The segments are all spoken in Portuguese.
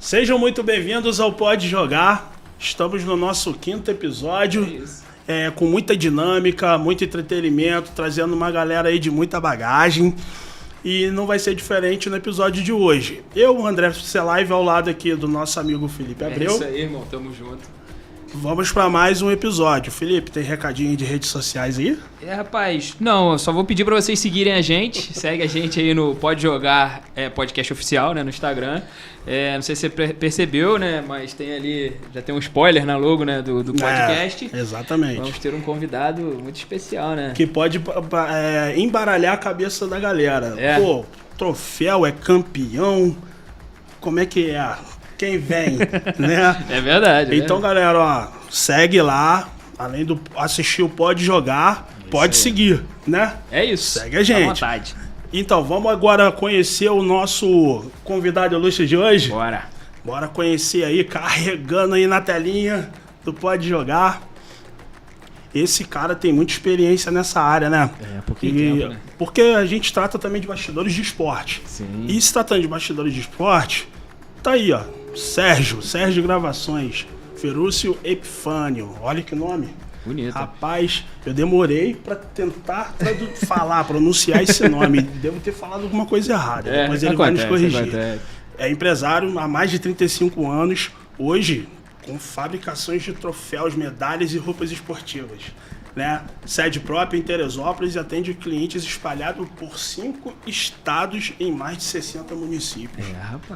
Sejam muito bem-vindos ao Pode Jogar. Estamos no nosso 5º episódio, com muita dinâmica, muito entretenimento, trazendo uma galera aí de muita bagagem. E não vai ser diferente no episódio de hoje. Eu, André Celaive, ao lado aqui do nosso amigo Felipe Abreu. É isso aí, irmão. Tamo junto. Vamos para mais um episódio. Felipe, tem recadinho de redes sociais aí? Rapaz, não, eu só vou pedir para vocês seguirem a gente. Segue a gente aí no Pode Jogar podcast oficial, né, no Instagram. Não sei se você percebeu, né, mas tem ali, já tem um spoiler na logo, né, do podcast. Exatamente. Vamos ter um convidado muito especial, né? Que pode embaralhar a cabeça da galera. Pô, troféu, é campeão, como é que é? Quem vem, né? É verdade. Então, galera, ó, segue lá. Além do assistir o Pode Jogar, pode seguir, né? É isso. Segue a gente. À vontade. Então, vamos agora conhecer o nosso convidado ilustre de hoje? Bora. Bora conhecer aí, carregando aí na telinha do Pode Jogar. Esse cara tem muita experiência nessa área, né? Pouquinho tempo, né? Porque a gente trata também de bastidores de esporte. Sim. E se tratando de bastidores de esporte, tá aí, ó. Sérgio Gravações, Ferúcio Epifânio. Olha que nome. Bonito. Rapaz, eu demorei pra tentar pronunciar esse nome. Devo ter falado alguma coisa errada. Depois ele vai nos corrigir. É empresário há mais de 35 anos. Hoje, com fabricações de troféus, medalhas e roupas esportivas. Né? Sede própria em Teresópolis e atende clientes espalhados por 5 estados em mais de 60 municípios.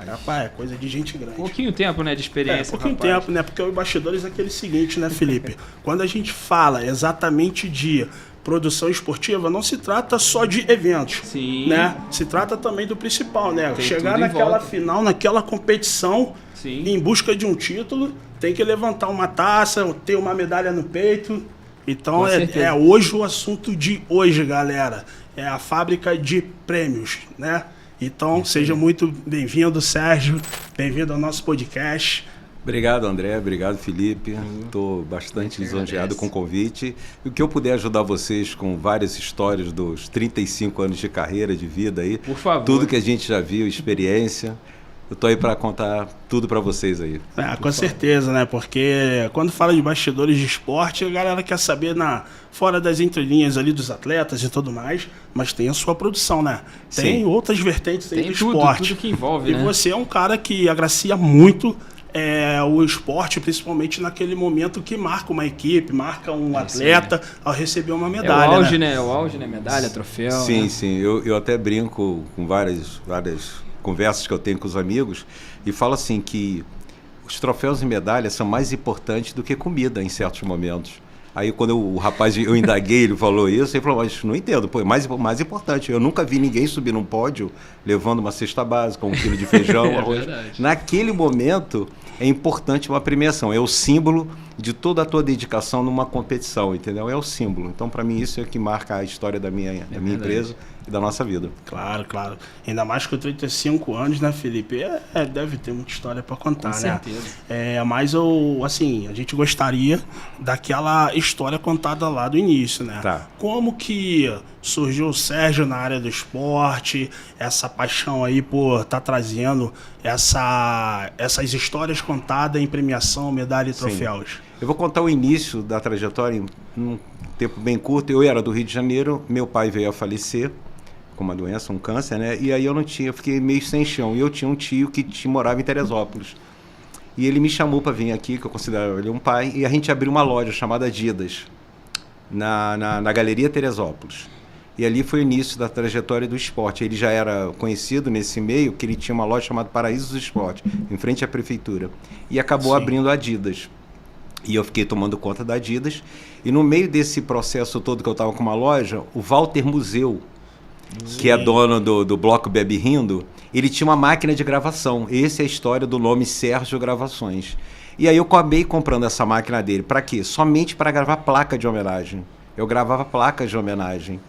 Rapaz, é coisa de gente grande. Pouquinho tempo, né, de experiência. Pouquinho tempo, né? Porque o bastidores é aquele seguinte, né, Felipe? Quando a gente fala exatamente de produção esportiva, não se trata só de eventos. Sim. Né? Se trata também do principal, né? Tem chegar naquela final, naquela competição, sim, em busca de um título, tem que levantar uma taça, ter uma medalha no peito. Então é hoje o assunto de hoje, galera. É a fábrica de prêmios, né? Então, seja muito bem-vindo, Sérgio. Bem-vindo ao nosso podcast. Obrigado, André. Obrigado, Felipe. Estou bastante lisonjeado com o convite. E o que eu puder ajudar vocês com várias histórias dos 35 anos de carreira, de vida aí. Por favor. Tudo que a gente já viu, experiência. Eu tô aí para contar tudo para vocês aí. Com certeza, né? Porque quando fala de bastidores de esporte, a galera quer saber fora das entrelinhas ali dos atletas e tudo mais, mas tem a sua produção, né? Tem outras vertentes aí do esporte. Tudo que envolve, e né? você é um cara que agracia muito o esporte, principalmente naquele momento que marca uma equipe, marca um atleta ao receber uma medalha. É o auge, né? É o auge, né? Medalha, troféu. Sim, né? sim. Eu até brinco com várias conversas que eu tenho com os amigos e falo assim que os troféus e medalhas são mais importantes do que comida em certos momentos. Aí quando o rapaz, eu indaguei, ele falou isso, ele falou, mas não entendo, pô, é mais importante. Eu nunca vi ninguém subir num pódio levando uma cesta básica, 1 quilo de feijão, arroz. Verdade. Naquele momento é importante uma premiação, é o símbolo de toda a tua dedicação numa competição, entendeu? É o símbolo. Então, para mim, isso é que marca a história da minha empresa e da nossa vida. Claro. Ainda mais com 35 anos, né, Felipe? Deve ter muita história para contar, com né? certeza. Mas a gente gostaria daquela história contada lá do início, né? Tá. Como que surgiu o Sérgio na área do esporte, essa paixão aí por estar trazendo essas histórias contadas em premiação, medalha e troféus? Eu vou contar o início da trajetória em um tempo bem curto. Eu era do Rio de Janeiro, meu pai veio a falecer com uma doença, um câncer, né? E aí eu fiquei meio sem chão. E eu tinha um tio que morava em Teresópolis. E ele me chamou para vir aqui, que eu considero ele um pai, e a gente abriu uma loja chamada Adidas, na Galeria Teresópolis. E ali foi o início da trajetória do esporte. Ele já era conhecido nesse meio, que ele tinha uma loja chamada Paraíso do Esporte, em frente à prefeitura. E acabou abrindo a Adidas. E eu fiquei tomando conta da Adidas. E no meio desse processo todo que eu estava com uma loja, o Walter Museu, que é dono do Bloco Bebe Rindo, ele tinha uma máquina de gravação. Essa é a história do nome Sérgio Gravações. E aí eu acabei comprando essa máquina dele. Para quê? Somente para gravar placa de homenagem. Eu gravava placas de homenagem.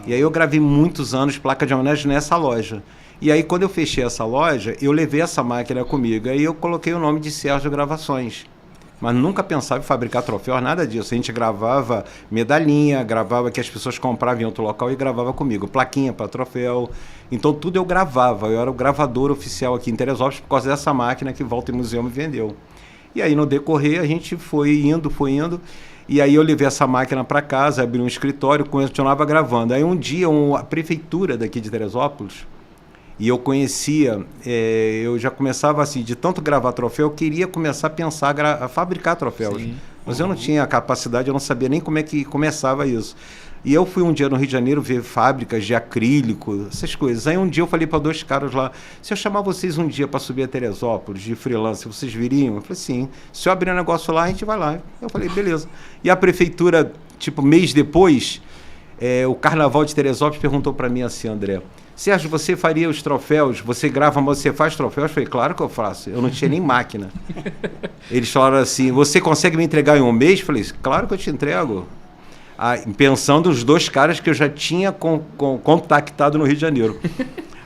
E aí eu gravei muitos anos placa de homenagem nessa loja. E aí quando eu fechei essa loja, eu levei essa máquina comigo. Aí eu coloquei o nome de Sérgio Gravações. mas nunca pensava em fabricar troféus, nada disso. A gente gravava medalhinha, gravava que as pessoas compravam em outro local e gravava comigo, plaquinha para troféu. Então tudo eu gravava, eu era o gravador oficial aqui em Teresópolis por causa dessa máquina que Volta e Museu me vendeu. E aí no decorrer a gente foi indo, e aí eu levei essa máquina para casa, abri um escritório, continuava gravando. Aí um dia a prefeitura daqui de Teresópolis, e eu conhecia, eu já começava assim, de tanto gravar troféu, eu queria começar a pensar a fabricar troféus. Sim. Mas eu não tinha a capacidade, eu não sabia nem como é que começava isso. E eu fui um dia no Rio de Janeiro ver fábricas de acrílico, essas coisas. Aí um dia eu falei para 2 caras lá, se eu chamar vocês um dia para subir a Teresópolis de freelance, vocês viriam? Eu falei, sim. Se eu abrir um negócio lá, a gente vai lá. Eu falei, beleza. E a prefeitura, tipo, mês depois, o Carnaval de Teresópolis perguntou para mim assim, André, Sérgio, você faria os troféus? Você grava, mas você faz troféus? Eu falei, claro que eu faço. Eu não tinha nem máquina. Eles falaram assim, você consegue me entregar em um mês? Eu falei, claro que eu te entrego. Pensando nos 2 caras que eu já tinha contactado no Rio de Janeiro.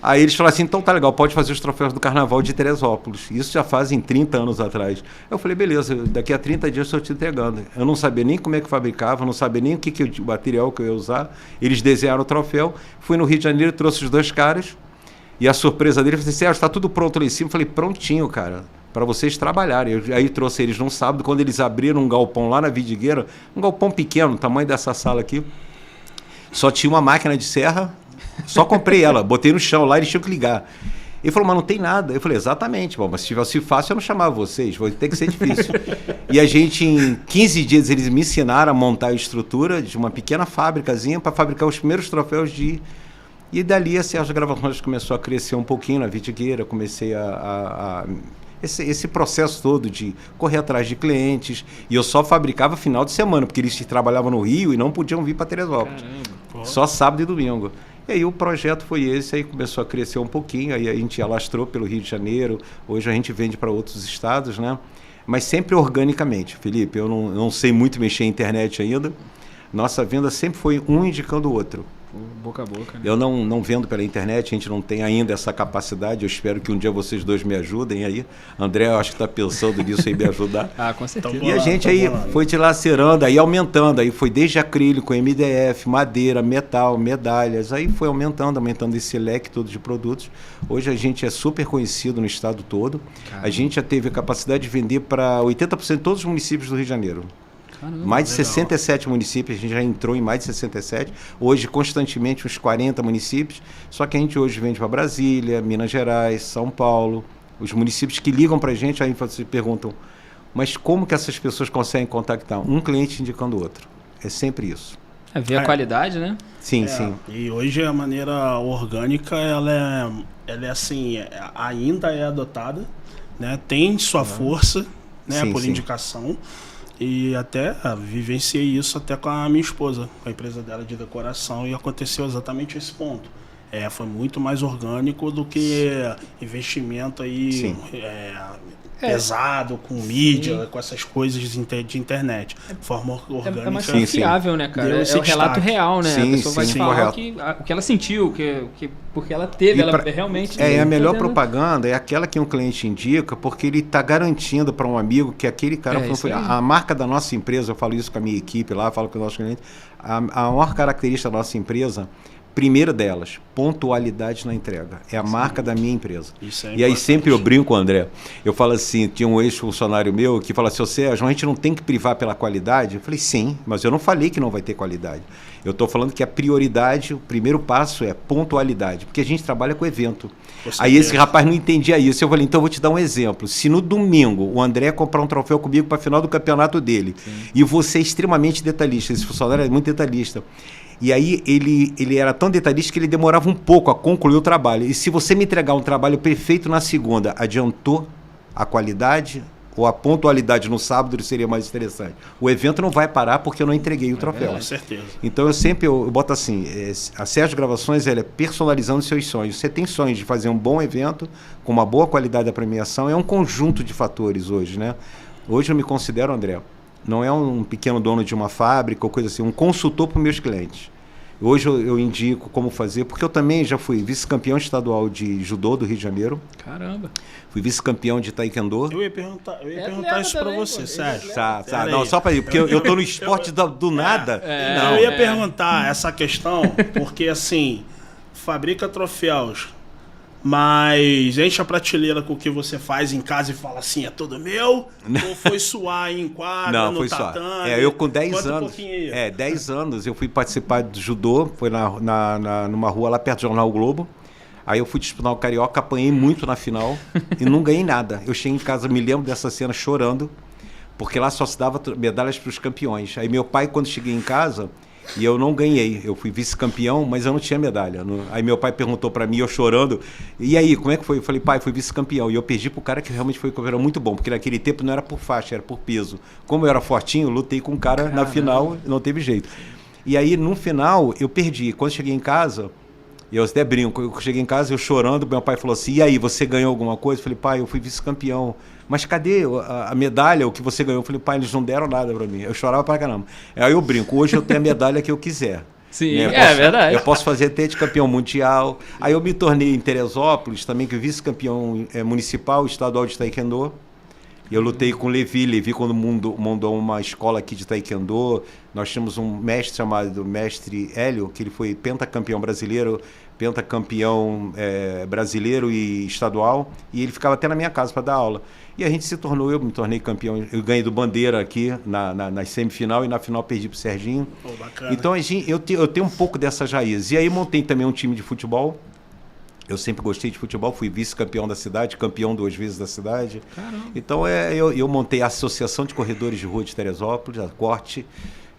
Aí eles falaram assim, então tá legal, pode fazer os troféus do Carnaval de Teresópolis. Isso já fazem 30 anos atrás. Eu falei, beleza, daqui a 30 dias eu estou te entregando. Eu não sabia nem como é que fabricava, não sabia nem o material que eu ia usar. Eles desenharam o troféu. Fui no Rio de Janeiro, trouxe os 2 caras. E a surpresa dele, eu falei, Sérgio, está tudo pronto ali em cima? Eu falei, prontinho, cara, para vocês trabalharem. Aí trouxe eles num sábado, quando eles abriram um galpão lá na Vidigueira, um galpão pequeno, tamanho dessa sala aqui. Só tinha uma máquina de serra. Só comprei ela, botei no chão lá, eles tinham que ligar. Ele falou, mas não tem nada. Eu falei, exatamente, bom, mas se tivesse fácil eu não chamava vocês, vai ter que ser difícil. E a gente, em 15 dias, eles me ensinaram a montar a estrutura de uma pequena fábricazinha para fabricar os primeiros troféus E dali a Sérgio Gravações começou a crescer um pouquinho na Vidigueira, comecei esse processo todo de correr atrás de clientes, e eu só fabricava final de semana, porque eles trabalhavam no Rio e não podiam vir para Teresópolis. Caramba. Só sábado e domingo. E aí o projeto foi esse, aí começou a crescer um pouquinho, aí a gente alastrou pelo Rio de Janeiro, hoje a gente vende para outros estados, né? Mas sempre organicamente, Felipe, eu não sei muito mexer em internet ainda, nossa venda sempre foi um indicando o outro. Boca a boca, né? Eu não vendo pela internet, a gente não tem ainda essa capacidade. Eu espero que um dia vocês 2 me ajudem aí. André, eu acho que está pensando nisso aí, me ajudar. Com certeza. E a gente aí foi dilacerando, aí aumentando. Aí foi desde acrílico, MDF, madeira, metal, medalhas. Aí foi aumentando esse leque todo de produtos. Hoje a gente é super conhecido no estado todo. Caramba. A gente já teve a capacidade de vender para 80% de todos os municípios do Rio de Janeiro. Caramba, mais de 67 municípios, a gente já entrou em mais de 67, hoje constantemente uns 40 municípios, só que a gente hoje vende para Brasília, Minas Gerais, São Paulo, os municípios que ligam para a gente, aí se perguntam, mas como que essas pessoas conseguem contactar? Um cliente indicando o outro, é sempre isso. Ver a qualidade, né? Sim, sim. E hoje a maneira orgânica, ela é assim, ainda é adotada, né? Tem sua força, né? Por indicação. E até vivenciei isso até com a minha esposa, com a empresa dela de decoração, e aconteceu exatamente esse ponto. Foi muito mais orgânico do que investimento aí pesado, com mídia, com essas coisas de internet. Forma orgânica. É mais confiável, né, cara? É o relato real, né? A pessoa vai te falar o que ela sentiu, porque ela teve, ela realmente... A melhor propaganda é aquela que um cliente indica, porque ele está garantindo para um amigo que aquele cara foi... A marca da nossa empresa, eu falo isso com a minha equipe lá, falo com os nossos clientes, a maior característica da nossa empresa, primeira delas, pontualidade na entrega. É a marca da minha empresa. Isso é importante. Aí sempre eu brinco, André. Eu falo assim, tinha um ex-funcionário meu que fala assim, Sérgio, a gente não tem que privar pela qualidade? Eu falei, sim, mas eu não falei que não vai ter qualidade. Eu estou falando que a prioridade, o primeiro passo é pontualidade, porque a gente trabalha com evento. Aí esse rapaz não entendia isso. Eu falei, então eu vou te dar um exemplo. Se no domingo o André comprar um troféu comigo para a final do campeonato dele, e você é extremamente detalhista, esse funcionário é muito detalhista, e aí ele era tão detalhista que ele demorava um pouco a concluir o trabalho. E se você me entregar um trabalho perfeito na segunda, adiantou a qualidade ou a pontualidade no sábado, ele seria mais interessante. O evento não vai parar porque eu não entreguei o troféu. Com certeza. Então eu boto assim, a Sérgio Gravações, ela é personalizando seus sonhos. Você tem sonhos de fazer um bom evento com uma boa qualidade da premiação, é um conjunto de fatores hoje, né? Hoje eu me considero, André, não é um pequeno dono de uma fábrica ou coisa assim, um consultor para os meus clientes. Hoje eu indico como fazer, porque eu também já fui vice-campeão estadual de judô do Rio de Janeiro. Caramba. Fui vice-campeão de taekwondo. Eu ia perguntar isso pra você, sério. Tá. Não, só para ir, porque eu tô no esporte do nada. Não, eu ia perguntar essa questão, porque assim, fabrica troféus, mas enche a prateleira com o que você faz em casa e fala assim, é tudo meu? Ou foi suar em quadra, não, no foi tatame? Suar. Eu com 10 anos. 10 anos eu fui participar do judô, foi numa rua lá perto do Jornal Globo. Aí eu fui disputar o Carioca, apanhei muito na final e não ganhei nada. Eu cheguei em casa, me lembro dessa cena chorando, porque lá só se dava medalhas para os campeões. Aí meu pai, quando cheguei em casa, e eu não ganhei, eu fui vice-campeão, mas eu não tinha medalha. Aí meu pai perguntou para mim, eu chorando, e aí, como é que foi? Eu falei, pai, fui vice-campeão. E eu perdi pro cara que realmente foi campeão muito bom, porque naquele tempo não era por faixa, era por peso. Como eu era fortinho, eu lutei com um cara na final, não teve jeito. E aí, no final, eu perdi. Quando cheguei em casa, eu até brinco, eu cheguei em casa, eu chorando, meu pai falou assim, e aí, você ganhou alguma coisa? Eu falei, pai, eu fui vice-campeão. Mas cadê a medalha, o que você ganhou? Eu falei, pai, eles não deram nada pra mim. Eu chorava pra caramba. Aí eu brinco, hoje eu tenho a medalha que eu quiser. Sim, é verdade. Eu posso fazer até de campeão mundial. Aí eu me tornei em Teresópolis, também que vice-campeão municipal, estadual de taekwondo. Eu lutei com o Levi quando montou uma escola aqui de taekwondo. Nós tínhamos um mestre chamado Mestre Hélio, que ele foi pentacampeão brasileiro, brasileiro e estadual, e ele ficava até na minha casa para dar aula. E a gente eu me tornei campeão, eu ganhei do Bandeira aqui na semifinal e na final perdi pro Serginho. Bacana. Então eu tenho um pouco dessas raízes. E aí montei também um time de futebol. Eu sempre gostei de futebol, fui vice-campeão da cidade, campeão 2 vezes da cidade. Caramba. Então eu montei a Associação de Corredores de Rua de Teresópolis, a Corte,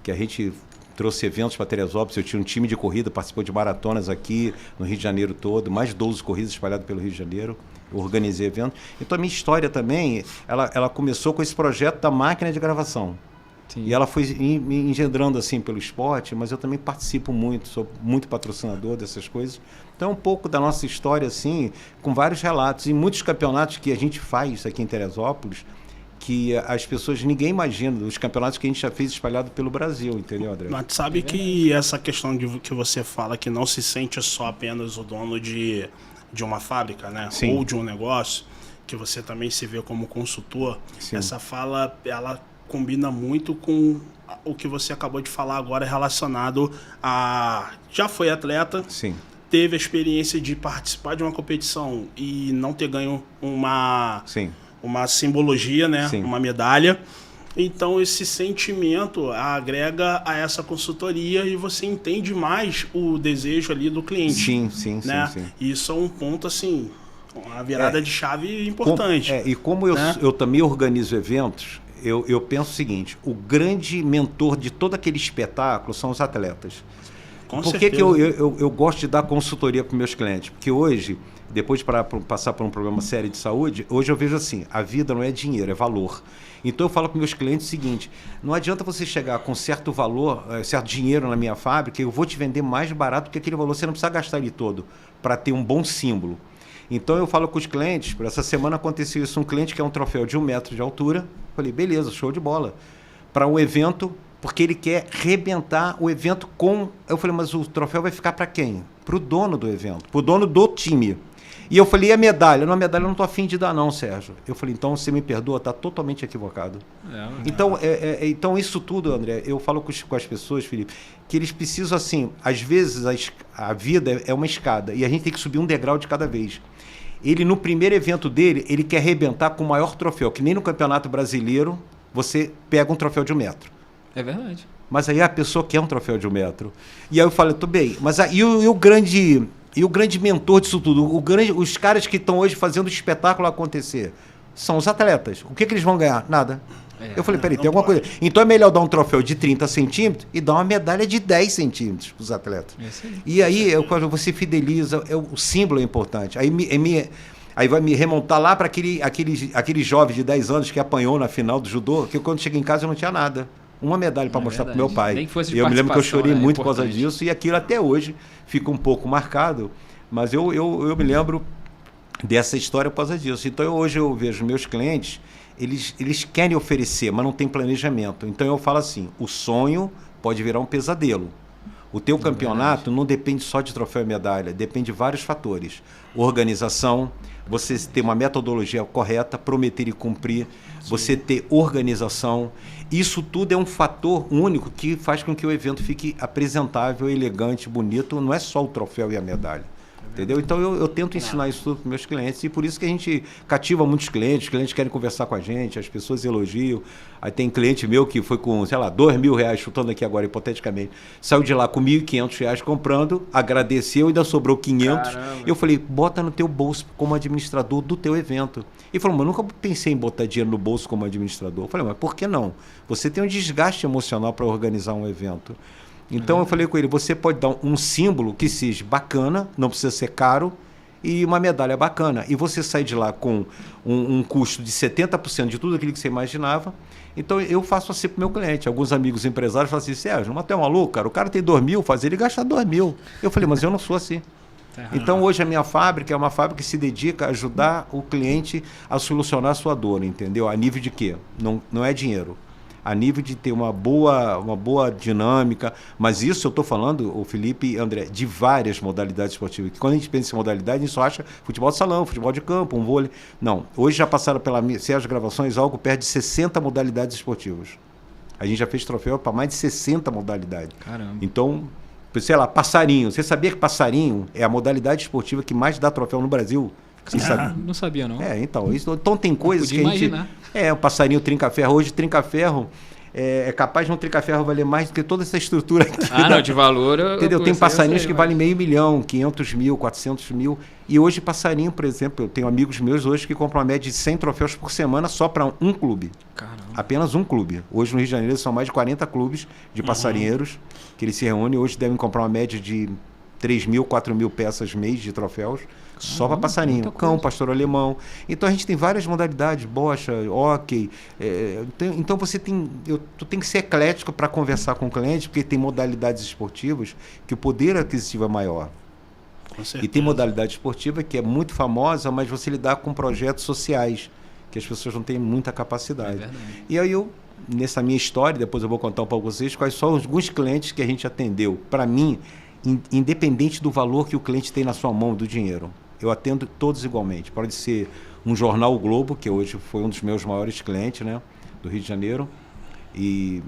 que a gente trouxe eventos para Teresópolis. Eu tinha um time de corrida, participou de maratonas aqui no Rio de Janeiro todo, mais de 12 corridas espalhadas pelo Rio de Janeiro. Eu organizei eventos. Então a minha história também, ela começou com esse projeto da máquina de gravação. Sim. E ela foi me engendrando assim pelo esporte, mas eu também participo muito, sou muito patrocinador dessas coisas. Então é um pouco da nossa história assim, com vários relatos. E muitos campeonatos que a gente faz aqui em Teresópolis, que as pessoas, ninguém imagina, os campeonatos que a gente já fez espalhado pelo Brasil, entendeu, André? Mas sabe que essa questão que você fala, que não se sente só apenas o dono de uma fábrica, né? Sim. Ou de um negócio, que você também se vê como consultor. Sim. Essa fala, ela combina muito com o que você acabou de falar agora relacionado a... Já foi atleta. Sim. Teve a experiência de participar de uma competição e não ter ganho uma simbologia, né? Sim. Uma medalha. Então esse sentimento agrega a essa consultoria e você entende mais o desejo ali do cliente. Sim. E isso é um ponto assim, uma virada de chave importante. E como eu também organizo eventos, eu penso o seguinte, o grande mentor de todo aquele espetáculo são os atletas. Por que eu gosto de dar consultoria para meus clientes? Porque hoje, depois de passar por um problema sério de saúde, hoje eu vejo assim, a vida não é dinheiro, é valor. Então eu falo para meus clientes o seguinte, não adianta você chegar com certo valor, certo dinheiro na minha fábrica, eu vou te vender mais barato que aquele valor, você não precisa gastar ele todo para ter um bom símbolo. Então eu falo com os clientes, por essa semana aconteceu isso, um cliente que é um troféu de 1 metro de altura, falei, beleza, show de bola. Para um evento, porque ele quer rebentar o evento com... Eu falei, mas o troféu vai ficar para quem? Para o dono do evento, para o dono do time. E eu falei, e a medalha? Não, a medalha eu não estou afim de dar não, Sérgio. Eu falei, então você me perdoa, está totalmente equivocado. Então isso tudo, André, eu falo com as pessoas, Felipe, que eles precisam assim, às vezes a vida é uma escada e a gente tem que subir um degrau de cada vez. Ele, no primeiro evento dele, ele quer arrebentar com o maior troféu, que nem no Campeonato Brasileiro você pega um troféu de 1 metro. É verdade. Mas aí a pessoa quer um troféu de 1 metro. E aí eu falo, tudo bem, mas aí o grande mentor disso tudo, os caras que estão hoje fazendo o espetáculo acontecer, são os atletas. O que eles vão ganhar? Nada. Eu falei, peraí, tem alguma coisa. Então é melhor dar um troféu de 30 centímetros e dar uma medalha de 10 centímetros para os atletas. E aí você fideliza, o símbolo é importante. Aí vai me remontar lá para aquele jovem de 10 anos que apanhou na final do judô, que quando cheguei em casa eu não tinha nada. Uma medalha para mostrar para o meu pai. E eu me lembro que eu chorei muito por causa disso, e aquilo até hoje fica um pouco marcado, mas eu me lembro dessa história por causa disso. Então hoje eu vejo meus clientes, eles querem oferecer, mas não tem planejamento. Então eu falo assim, o sonho pode virar um pesadelo. O teu campeonato não depende só de troféu e medalha, depende de vários fatores. Organização, você ter uma metodologia correta, prometer e cumprir, você ter organização. Isso tudo é um fator único que faz com que o evento fique apresentável, elegante, bonito. Não é só o troféu e a medalha. Entendeu? Então eu tento ensinar isso tudo para meus clientes, e por isso que a gente cativa muitos clientes. Os clientes querem conversar com a gente, as pessoas elogiam. Aí tem cliente meu que foi com, sei lá, R$2.000, chutando aqui agora hipoteticamente, saiu de lá com R$1.500 comprando, agradeceu, ainda sobrou 500. Caramba. Eu falei, bota no teu bolso como administrador do teu evento. Ele falou, mas eu nunca pensei em botar dinheiro no bolso como administrador. Eu falei, mas por que não? Você tem um desgaste emocional para organizar um evento. Então eu falei com ele, você pode dar um símbolo que seja bacana, não precisa ser caro, e uma medalha bacana. E você sai de lá com um custo de 70% de tudo aquilo que você imaginava. Então eu faço assim para o meu cliente. Alguns amigos empresários falam assim, Sérgio, mas tu é maluco, cara? O cara tem 2.000, fazer ele gastar 2.000. Eu falei, mas eu não sou assim. Então hoje a minha fábrica é uma fábrica que se dedica a ajudar o cliente a solucionar a sua dor, entendeu? A nível de quê? Não é dinheiro. A nível de ter uma boa dinâmica, mas isso eu estou falando, o Felipe e André, de várias modalidades esportivas. Que quando a gente pensa em modalidade, a gente só acha futebol de salão, futebol de campo, um vôlei. Não, hoje já passaram pela Sérgio Gravações algo perto de 60 modalidades esportivas. A gente já fez troféu para mais de 60 modalidades. Caramba. Então, sei lá, passarinho. Você sabia que passarinho é a modalidade esportiva que mais dá troféu no Brasil? Não sabia, não. Então tem coisas que a gente... imaginar. O passarinho trinca-ferro. Hoje, trinca-ferro é capaz de um trinca-ferro valer mais do que toda essa estrutura aqui. Não, de valor... Entendeu? Tem passarinhos que valem R$500 mil, 500 mil, 400 mil. E hoje, passarinho, por exemplo, eu tenho amigos meus hoje que compram uma média de 100 troféus por semana só para um clube. Caramba. Apenas um clube. Hoje, no Rio de Janeiro, são mais de 40 clubes de passarinheiros que eles se reúnem. Hoje devem comprar uma média de 3.000, 4.000 peças mês de troféus. Só para passarinho, cão, pastor alemão. Então a gente tem várias modalidades, bocha, hóquei. Então tu tem que ser eclético para conversar com o cliente, porque tem modalidades esportivas que o poder aquisitivo é maior. Com certeza. E tem modalidade esportiva que é muito famosa, mas você lidar com projetos sociais, que as pessoas não têm muita capacidade. E aí nessa minha história, depois eu vou contar um pouco para vocês, quais são alguns clientes que a gente atendeu. Para mim, independente do valor que o cliente tem na sua mão, do dinheiro. Eu atendo todos igualmente. Pode ser um jornal, o Globo, que hoje foi um dos meus maiores clientes, né, do Rio de Janeiro, e,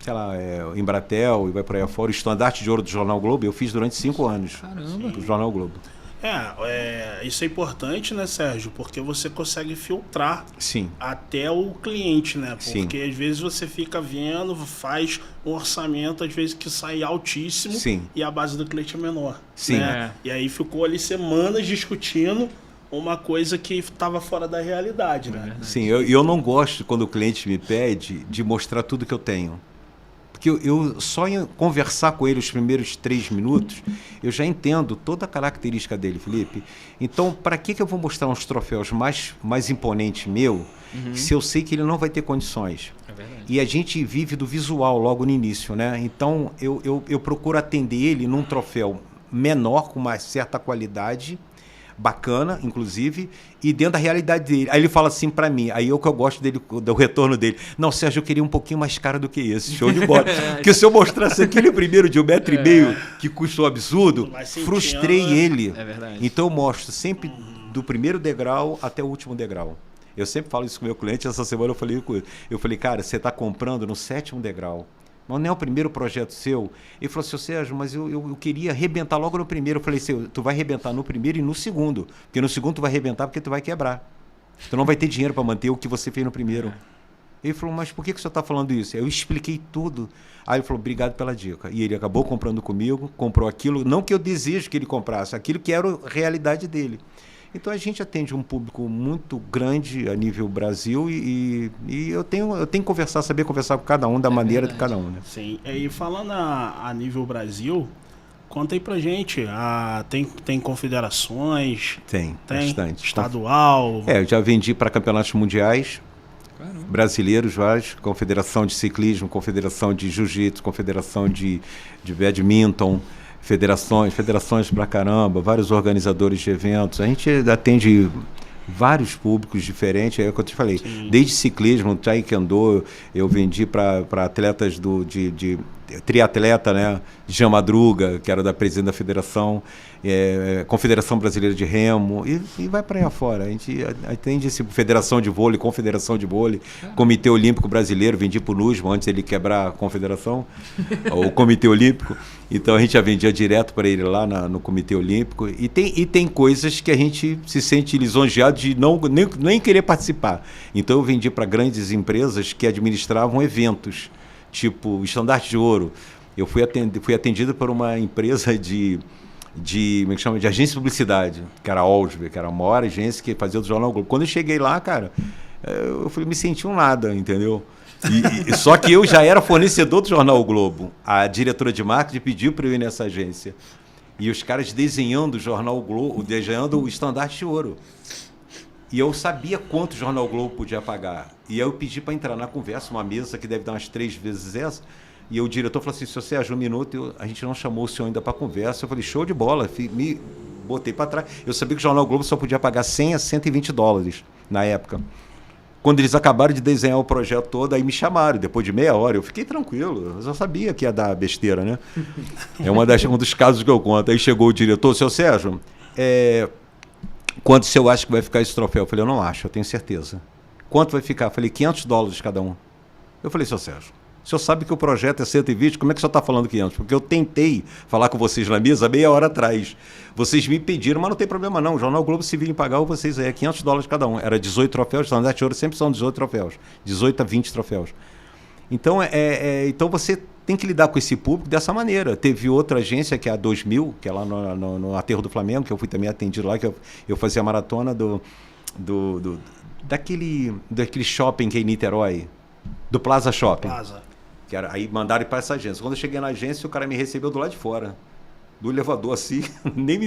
sei lá, o Embratel, e vai por aí afora, o estandarte de ouro do Jornal Globo, eu fiz durante 5 anos. Caramba! Do Jornal Globo. Isso é importante, né, Sérgio? Porque você consegue filtrar Sim. até o cliente, né? Porque Sim. às vezes você fica vendo, faz um orçamento, às vezes que sai altíssimo. Sim. E a base do cliente é menor. Sim. Né? E aí ficou ali semanas discutindo uma coisa que estava fora da realidade, né? Sim, eu não gosto quando o cliente me pede de mostrar tudo que eu tenho. Porque eu só em conversar com ele os primeiros 3 minutos, eu já entendo toda a característica dele, Felipe. Então, para que eu vou mostrar uns troféus mais imponentes meu, se eu sei que ele não vai ter condições? É verdade. E a gente vive do visual logo no início, né? Então, eu procuro atender ele num troféu menor, com uma certa qualidade, bacana, inclusive, e dentro da realidade dele. Aí ele fala assim pra mim, aí é o que eu gosto dele, do retorno dele. Não, Sérgio, eu queria um pouquinho mais caro do que esse. Show de bola. Porque se eu mostrasse aquele primeiro de 1,5 m, que custou absurdo, frustrei ele. É verdade. Então eu mostro sempre do primeiro degrau até o último degrau. Eu sempre falo isso com o meu cliente. Essa semana eu falei com ele. Eu falei, cara, você está comprando no 7º degrau. Mas não é o primeiro projeto seu. Ele falou assim, Sérgio, mas eu queria arrebentar logo no primeiro. Eu falei, tu vai arrebentar no primeiro e no segundo. Porque no segundo tu vai arrebentar porque tu vai quebrar. Tu não vai ter dinheiro para manter o que você fez no primeiro. Ele falou, mas por que o senhor está falando isso? Eu expliquei tudo. Aí ele falou, obrigado pela dica. E ele acabou comprando comigo, comprou aquilo, não que eu desejo que ele comprasse, aquilo que era a realidade dele. Então a gente atende um público muito grande a nível Brasil e eu tenho que conversar, saber conversar com cada um da maneira de cada um. Né? Sim, e falando a nível Brasil, conta aí pra gente, tem confederações? Tem bastante. Estadual? Eu já vendi para campeonatos mundiais. Caramba. Brasileiros, vários, confederação de ciclismo, confederação de jiu-jitsu, confederação de badminton, federações pra caramba, vários organizadores de eventos. A gente atende vários públicos diferentes, é o que eu te falei. Sim. Desde ciclismo, taekwondo, eu vendi para atletas triatleta, né? Jean Madruga, que era da presidente da federação, Confederação Brasileira de Remo, e vai para aí afora. A gente atende federação de vôlei, confederação de vôlei, Comitê Olímpico Brasileiro, vendi para o Nusman antes ele quebrar a confederação, o Comitê Olímpico. Então a gente já vendia direto para ele lá no Comitê Olímpico. E tem coisas que a gente se sente lisonjeado de nem querer participar. Então eu vendi para grandes empresas que administravam eventos, tipo o Estandarte de Ouro. Eu fui atendido por uma empresa de como é que chama? De agência de publicidade, que era a Olsby, que era a maior agência que fazia do Jornal Globo. Quando eu cheguei lá, cara, eu me senti um nada, entendeu? Só que eu já era fornecedor do Jornal o Globo. A diretora de marketing pediu para eu ir nessa agência. E os caras desenhando o Jornal o Globo, desenhando o Estandarte de Ouro. E eu sabia quanto o Jornal o Globo podia pagar. E aí eu pedi para entrar na conversa, uma mesa que deve dar umas 3 vezes essa. E o diretor falou assim, Seu Sérgio, um minuto, a gente não chamou o senhor ainda para conversa. Eu falei, show de bola, me botei para trás. Eu sabia que o Jornal o Globo só podia pagar 100 a 120 dólares na época. Quando eles acabaram de desenhar o projeto todo, aí me chamaram, depois de meia hora, eu fiquei tranquilo, eu já sabia que ia dar besteira, né? É um dos casos que eu conto. Aí chegou o diretor, Seu Sérgio, quanto o senhor acha que vai ficar esse troféu? Eu falei, eu não acho, eu tenho certeza. Quanto vai ficar? Eu falei, 500 dólares cada um. Eu falei, Seu Sérgio, o senhor sabe que o projeto é 120, como é que o senhor está falando 500? Porque eu tentei falar com vocês na mesa meia hora atrás. Vocês me pediram, mas não tem problema não. O Jornal Globo, se virem pagar, vocês aí, 500 dólares cada um. Era 18 troféus, Estandarte de Ouro sempre são 18 troféus. 18 a 20 troféus. Então, então você tem que lidar com esse público dessa maneira. Teve outra agência, que é a 2000, que é lá no Aterro do Flamengo, que eu fui também atendido lá, que eu fazia a maratona daquele shopping que é em Niterói, do Plaza Shopping. Aí mandaram para essa agência. Quando eu cheguei na agência, o cara me recebeu do lado de fora, do elevador assim, nem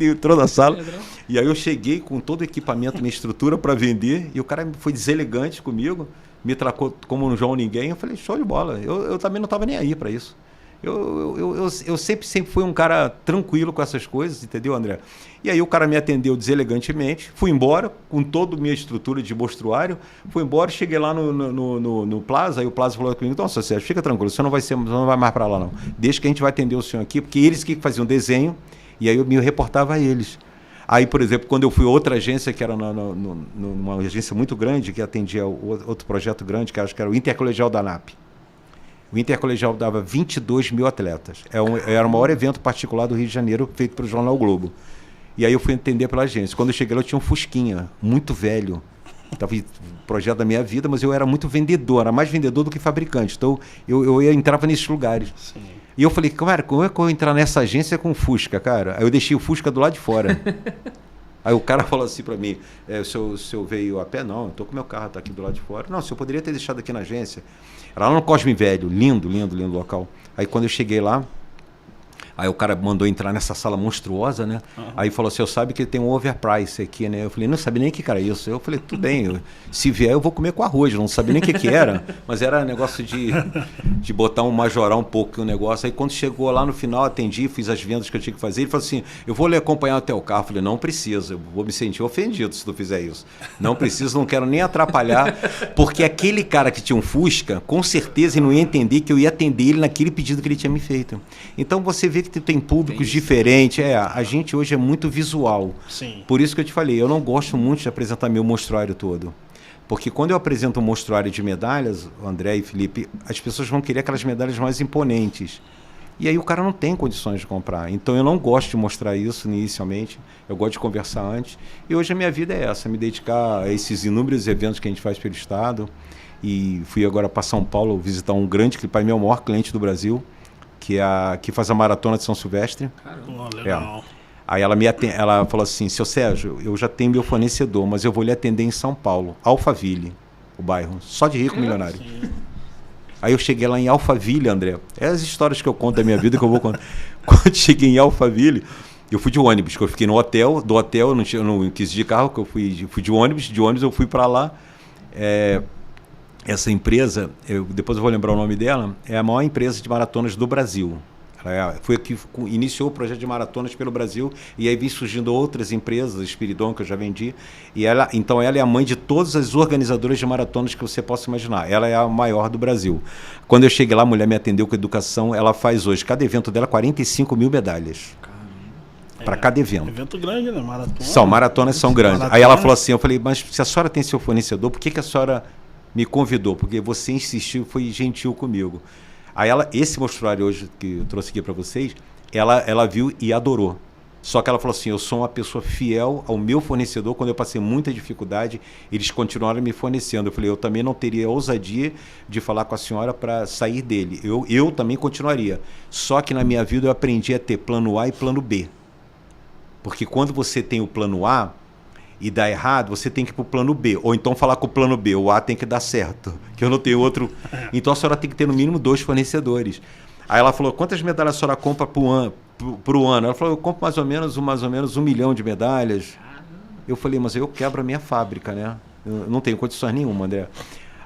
entrou na sala. E aí eu cheguei com todo o equipamento, minha estrutura para vender, e o cara foi deselegante comigo, me tratou como um João Ninguém. Eu falei, show de bola. Eu também não estava nem aí para isso. Eu sempre fui um cara tranquilo com essas coisas, entendeu, André? E aí o cara me atendeu deselegantemente, fui embora com toda a minha estrutura de mostruário, fui embora, cheguei lá no Plaza, aí o Plaza falou comigo, então, Seu Sérgio, fica tranquilo, você não vai mais para lá não, deixa que a gente vai atender o senhor aqui, porque eles que faziam desenho, e aí eu me reportava a eles. Aí, por exemplo, quando eu fui a outra agência, que era numa agência muito grande, que atendia outro projeto grande, que acho que era o Intercolegial da ANAP. O Intercolegial dava 22 mil atletas. Era o maior evento particular do Rio de Janeiro, feito pelo Jornal o Globo. E aí eu fui atender pela agência. Quando eu cheguei lá, eu tinha um Fusquinha, muito velho. Estava o projeto da minha vida, mas eu era muito vendedor, era mais vendedor do que fabricante. Então, eu entrava nesses lugares. Sim. E eu falei, cara, como é que eu vou entrar nessa agência com Fusca, cara? Aí eu deixei o Fusca do lado de fora. Aí o cara falou assim para mim, o senhor veio a pé? Não, eu estou com meu carro, está aqui do lado de fora. Não, o senhor poderia ter deixado aqui na agência. Era lá no Cosme Velho, lindo local. Aí quando eu cheguei lá, aí o cara mandou entrar nessa sala monstruosa, né? Uhum. Aí falou assim, eu sabe que tem um overprice aqui, né? Eu falei, não sabia nem o que era isso. Eu falei, tudo bem, se vier eu vou comer com arroz, não sabia nem o que era. Mas era negócio de botar um majorar um pouco o negócio. Aí quando chegou lá no final, atendi, fiz as vendas que eu tinha que fazer. Ele falou assim, eu vou lhe acompanhar até o carro. Eu falei, não precisa, eu vou me sentir ofendido se tu fizer isso. Não precisa, não quero nem atrapalhar, porque aquele cara que tinha um Fusca, com certeza ele não ia entender que eu ia atender ele naquele pedido que ele tinha me feito. Então você vê que tem públicos diferentes. A gente hoje é muito visual. Sim. Por isso que eu te falei, eu não gosto muito de apresentar meu mostruário todo. Porque quando eu apresento um mostruário de medalhas, o André e Felipe, as pessoas vão querer aquelas medalhas mais imponentes. E aí o cara não tem condições de comprar. Então eu não gosto de mostrar isso inicialmente, eu gosto de conversar antes. E hoje a minha vida é essa, me dedicar a esses inúmeros eventos que a gente faz pelo Estado. E fui agora para São Paulo visitar um grande, que para mim é o maior cliente do Brasil, que faz a Maratona de São Silvestre. Caramba, legal. Aí ela falou assim, Seu Sérgio, eu já tenho meu fornecedor, mas eu vou lhe atender em São Paulo, Alphaville, o bairro, só de rico milionário. Sim. Aí eu cheguei lá em Alphaville, André. É as histórias que eu conto da minha vida que eu vou contar. Quando cheguei em Alphaville, eu fui de ônibus, que eu fiquei no hotel, do hotel eu não quis ir de carro, que eu fui de ônibus eu fui para lá. Essa empresa, depois eu vou lembrar o nome dela, é a maior empresa de maratonas do Brasil. Ela foi que iniciou o projeto de maratonas pelo Brasil, e aí vem surgindo outras empresas, Spiridon, que eu já vendi, e então ela é a mãe de todas as organizadoras de maratonas que você possa imaginar. Ela é a maior do Brasil. Quando eu cheguei lá, a mulher me atendeu com educação, ela faz hoje, cada evento dela, 45 mil medalhas. Para cada evento. Evento grande, né? Maratonas são grandes. Aí ela falou assim, eu falei, mas se a senhora tem seu fornecedor, por que a senhora me convidou? Porque você insistiu, foi gentil comigo. Aí esse mostruário hoje que eu trouxe aqui para vocês, ela viu e adorou. Só que ela falou assim, eu sou uma pessoa fiel ao meu fornecedor, quando eu passei muita dificuldade, eles continuaram me fornecendo. Eu falei, eu também não teria ousadia de falar com a senhora para sair dele. Eu também continuaria. Só que na minha vida eu aprendi a ter plano A e plano B. Porque quando você tem o plano A e dá errado, você tem que ir para o plano B. Ou então falar com o plano B, o A tem que dar certo, que eu não tenho outro. Então a senhora tem que ter no mínimo 2 fornecedores. Aí ela falou, quantas medalhas a senhora compra para o ano? Ela falou, eu compro mais ou menos 1 milhão de medalhas. Eu falei, mas eu quebro a minha fábrica, né? Eu não tenho condições nenhuma, André.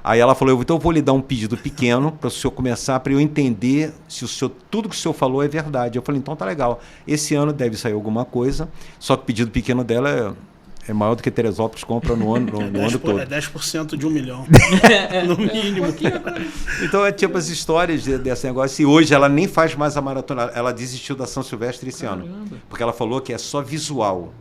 Aí ela falou, então eu vou lhe dar um pedido pequeno para o senhor começar, para eu entender se tudo que o senhor falou é verdade. Eu falei, então tá legal. Esse ano deve sair alguma coisa, só que o pedido pequeno dela é maior do que Teresópolis compra no ano todo. É 10% de 1 milhão. No mínimo. Então é tipo as histórias desse negócio. E hoje ela nem faz mais a maratona. Ela desistiu da São Silvestre esse ano. Porque ela falou que é só visual.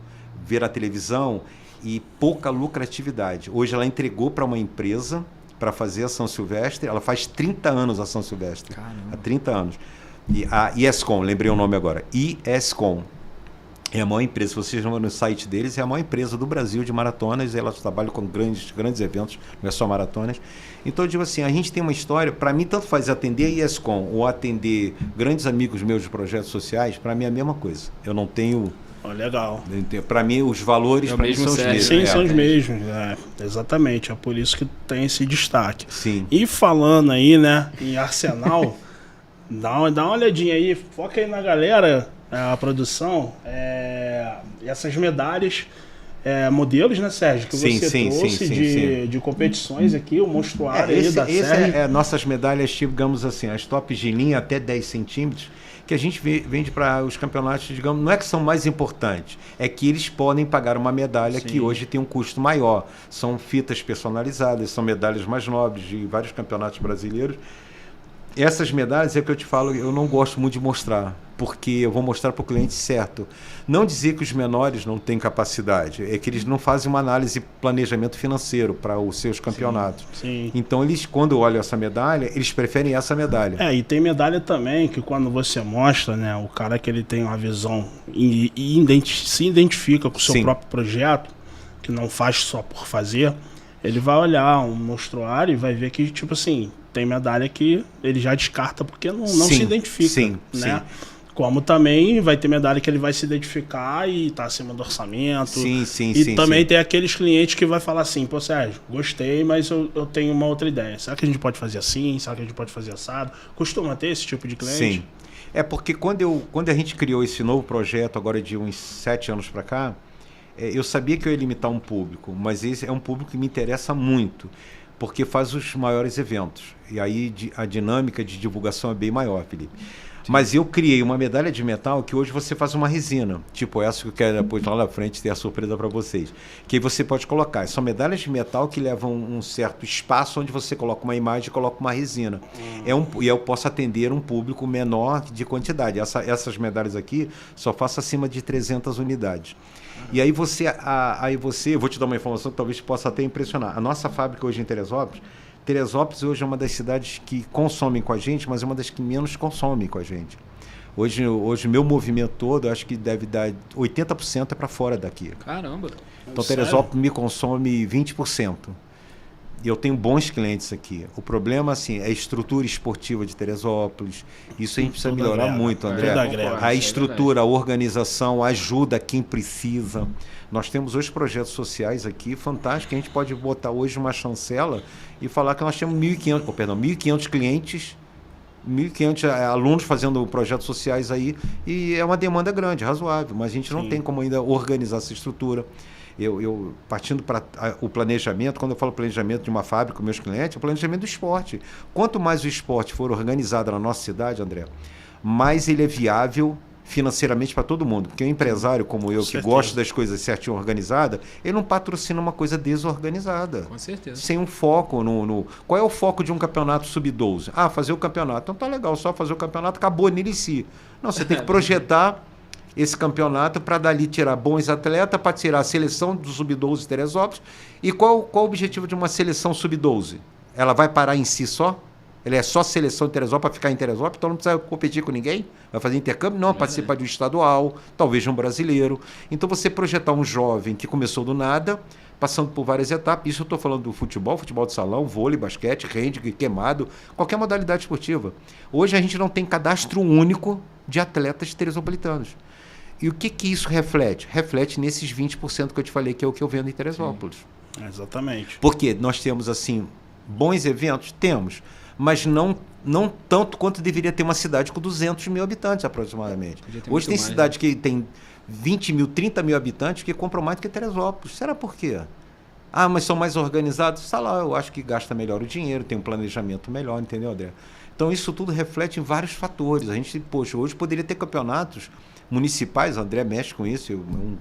Ver a televisão e pouca lucratividade. Hoje ela entregou para uma empresa para fazer a São Silvestre. Ela faz 30 anos a São Silvestre. Caramba. Há 30 anos. E a ESCOM, lembrei o nome agora. ESCOM. É a maior empresa, se vocês vão no site deles, é a maior empresa do Brasil de maratonas, elas trabalham com grandes eventos, não é só maratonas. Então eu digo assim, a gente tem uma história, para mim tanto faz atender a ESCOM ou atender grandes amigos meus de projetos sociais, para mim é a mesma coisa. Eu não tenho... legal. Para mim os valores para mim são os mesmos. Sim, são os mesmos, exatamente, é por isso que tem esse destaque. Sim. E falando aí, né, em Arsenal, dá uma olhadinha aí, foca aí na galera... a produção, essas medalhas, modelos, né, Sérgio, que você trouxe de competições aqui, o mostruário aí da série. Nossas medalhas, digamos assim, as tops de linha até 10 centímetros, que a gente vende para os campeonatos, digamos, não é que são mais importantes, é que eles podem pagar uma medalha que hoje tem um custo maior. São fitas personalizadas, são medalhas mais nobres de vários campeonatos brasileiros. Essas medalhas é que eu te falo, eu não gosto muito de mostrar, porque eu vou mostrar para o cliente certo. Não dizer que os menores não têm capacidade, é que eles não fazem uma análise de planejamento financeiro para os seus campeonatos. Sim. Então, eles, quando olham essa medalha, eles preferem essa medalha. E tem medalha também que quando você mostra, né, o cara que ele tem uma visão e se identifica com o seu próprio projeto, que não faz só por fazer, ele vai olhar um mostruário e vai ver que, tipo assim, tem medalha que ele já descarta porque não se identifica, né? Como também vai ter medalha que ele vai se identificar e tá acima do orçamento. E também tem aqueles clientes que vai falar assim, pô, Sérgio, gostei, mas eu tenho uma outra ideia. Será que a gente pode fazer assim? Será que a gente pode fazer assado? Costuma ter esse tipo de cliente? Sim. É porque quando a gente criou esse novo projeto, agora de uns 7 anos para cá, eu sabia que eu ia limitar um público, mas esse é um público que me interessa muito, porque faz os maiores eventos. E aí a dinâmica de divulgação é bem maior, Felipe. Mas eu criei uma medalha de metal que hoje você faz uma resina, tipo essa que eu quero depois lá na frente ter a surpresa para vocês. Que aí você pode colocar. São medalhas de metal que levam um certo espaço onde você coloca uma imagem e coloca uma resina. E eu posso atender um público menor de quantidade. Essas medalhas aqui só faço acima de 300 unidades. E aí eu vou te dar uma informação que talvez possa até impressionar. A nossa fábrica hoje em Teresópolis hoje é uma das cidades que consomem com a gente, mas é uma das que menos consomem com a gente. Hoje o meu movimento todo, eu acho que deve dar 80% é para fora daqui. Caramba! Então Teresópolis me consome 20%. E eu tenho bons clientes aqui. O problema, assim, é a estrutura esportiva de Teresópolis. Isso a gente precisa melhorar muito, André. A estrutura, a organização, ajuda quem precisa. Nós temos hoje projetos sociais aqui fantásticos. A gente pode botar hoje uma chancela e falar que nós temos 1.500 clientes, 1.500 alunos fazendo projetos sociais aí. E é uma demanda grande, razoável. Mas a gente não tem como ainda organizar essa estrutura. Eu partindo para o planejamento, quando eu falo planejamento de uma fábrica com meus clientes, é o planejamento do esporte. Quanto mais o esporte for organizado na nossa cidade, André, mais ele é viável financeiramente para todo mundo. Porque o empresário como eu, que gosta das coisas certinho organizadas, ele não patrocina uma coisa desorganizada. Com certeza. Sem um foco no... Qual é o foco de um campeonato sub-12? Ah, fazer o campeonato. Então tá legal, só fazer o campeonato, acabou nele em si. Não, você tem que projetar esse campeonato para dali tirar bons atletas, para tirar a seleção do sub-12 de Teresópolis. E qual o objetivo de uma seleção sub-12? Ela vai parar em si só? Ele é só seleção de Teresópolis para ficar em Teresópolis, então não precisa competir com ninguém? Vai fazer intercâmbio? Não, participar de um estadual, talvez de um brasileiro. Então você projetar um jovem que começou do nada, passando por várias etapas, isso eu estou falando do futebol de salão, vôlei, basquete, handball, queimado, qualquer modalidade esportiva. Hoje a gente não tem cadastro único de atletas teresopolitanos. E o que isso reflete? Reflete nesses 20% que eu te falei, que é o que eu vendo em Teresópolis. Exatamente. Porque nós temos, assim, bons eventos? Temos. Mas não tanto quanto deveria ter uma cidade com 200 mil habitantes, aproximadamente. Hoje tem cidade que tem 20 mil, 30 mil habitantes que compram mais do que Teresópolis. Será por quê? Ah, mas são mais organizados? Sei lá, eu acho que gasta melhor o dinheiro, tem um planejamento melhor, entendeu, André? Então, isso tudo reflete em vários fatores. A gente, poxa, hoje poderia ter campeonatos municipais, o André mexe com isso,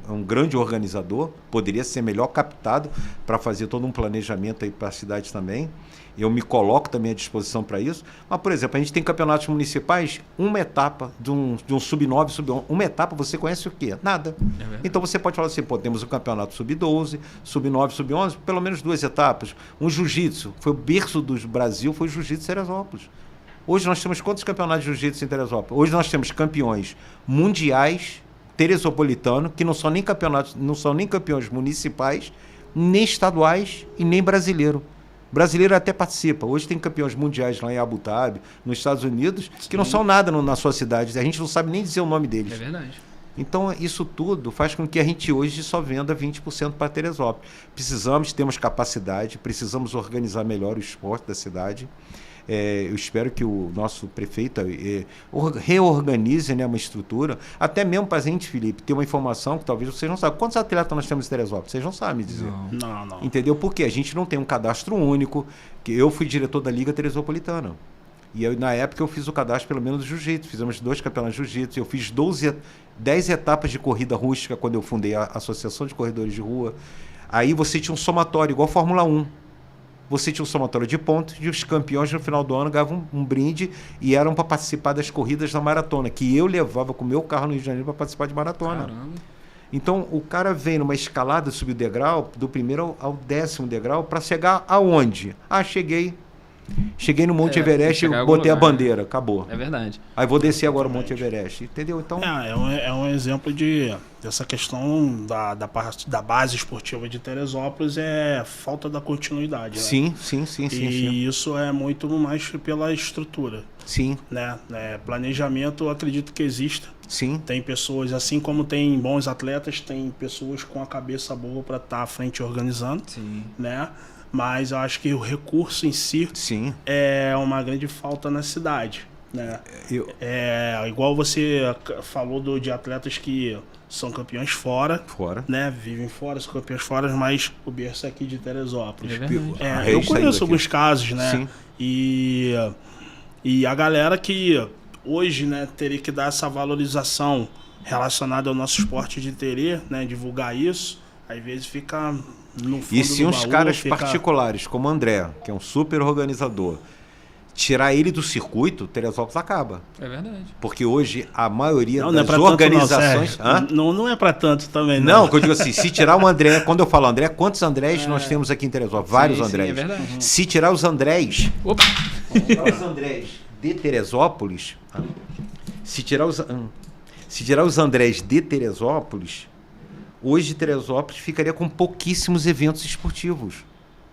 é um grande organizador, poderia ser melhor captado para fazer todo um planejamento aí para a cidade também. Eu me coloco também à disposição para isso. Mas, por exemplo, a gente tem campeonatos municipais, uma etapa de um sub-9, sub-11. Uma etapa, você conhece o quê? Nada. Então você pode falar assim, pô, temos o campeonato sub-12, sub-9, sub-11, pelo menos 2 etapas. Um jiu-jitsu, foi o berço do Brasil, foi o jiu-jitsu Teresópolis. Hoje nós temos quantos campeonatos de jiu-jitsu em Teresópolis? Hoje nós temos campeões mundiais, teresopolitanos, que não são nem campeões municipais, nem estaduais e nem brasileiro. Brasileiro até participa. Hoje tem campeões mundiais lá em Abu Dhabi, nos Estados Unidos, que não são nada na sua cidade. A gente não sabe nem dizer o nome deles. É verdade. Então, isso tudo faz com que a gente hoje só venda 20% para Teresópolis. Temos capacidade, precisamos organizar melhor o esporte da cidade. Eu espero que o nosso prefeito reorganize, né, uma estrutura, até mesmo para a gente, Felipe, ter uma informação que talvez vocês não saibam. Quantos atletas nós temos em Teresópolis? Vocês não sabem dizer. Não. Entendeu? Porque a gente não tem um cadastro único. Que eu fui diretor da Liga Teresopolitana. E na época eu fiz o cadastro pelo menos do jiu-jitsu. Fizemos 2 campeonatos de jiu-jitsu. Eu fiz 10 etapas de corrida rústica quando eu fundei a Associação de Corredores de Rua. Aí você tinha um somatório, igual a Fórmula 1. Você tinha um somatório de pontos e os campeões no final do ano ganhavam um brinde e eram para participar das corridas da maratona, que eu levava com o meu carro no Rio de Janeiro para participar de maratona. Caramba. Então, o cara vem numa escalada, subir o degrau, do primeiro ao 10º degrau, para chegar aonde? Ah, cheguei no Monte Everest e botei a bandeira, acabou. É verdade. Aí vou descer agora o Monte Everest, entendeu? Então... É um exemplo dessa questão da base esportiva de Teresópolis, falta da continuidade. Sim. E isso é muito mais pela estrutura. Sim. Né? Planejamento, eu acredito que exista. Sim. Tem pessoas, assim como tem bons atletas, tem pessoas com a cabeça boa para estar à frente organizando. Sim. Né? Mas eu acho que o recurso em si é uma grande falta na cidade. Né? Igual você falou de atletas que são campeões fora. Né? Vivem fora, são campeões fora, mas o berço é aqui de Teresópolis. Eu conheço alguns casos, né? Sim. E a galera que hoje, né, teria que dar essa valorização relacionada ao nosso esporte de terê, né? Divulgar isso, às vezes fica no fundo E se uns caras particulares, como o André, que é um super organizador, tirar ele do circuito, Teresópolis acaba. É verdade. Porque hoje a maioria das organizações... Não é para tanto também, não. Que eu digo assim, se tirar o André... Quando eu falo André, quantos Andrés nós temos aqui em Teresópolis? Vários Andrés. É verdade. Se tirar os Andrés... Opa! Os Andrés de Teresópolis... Se tirar os Andrés de Teresópolis... Hoje Teresópolis ficaria com pouquíssimos eventos esportivos,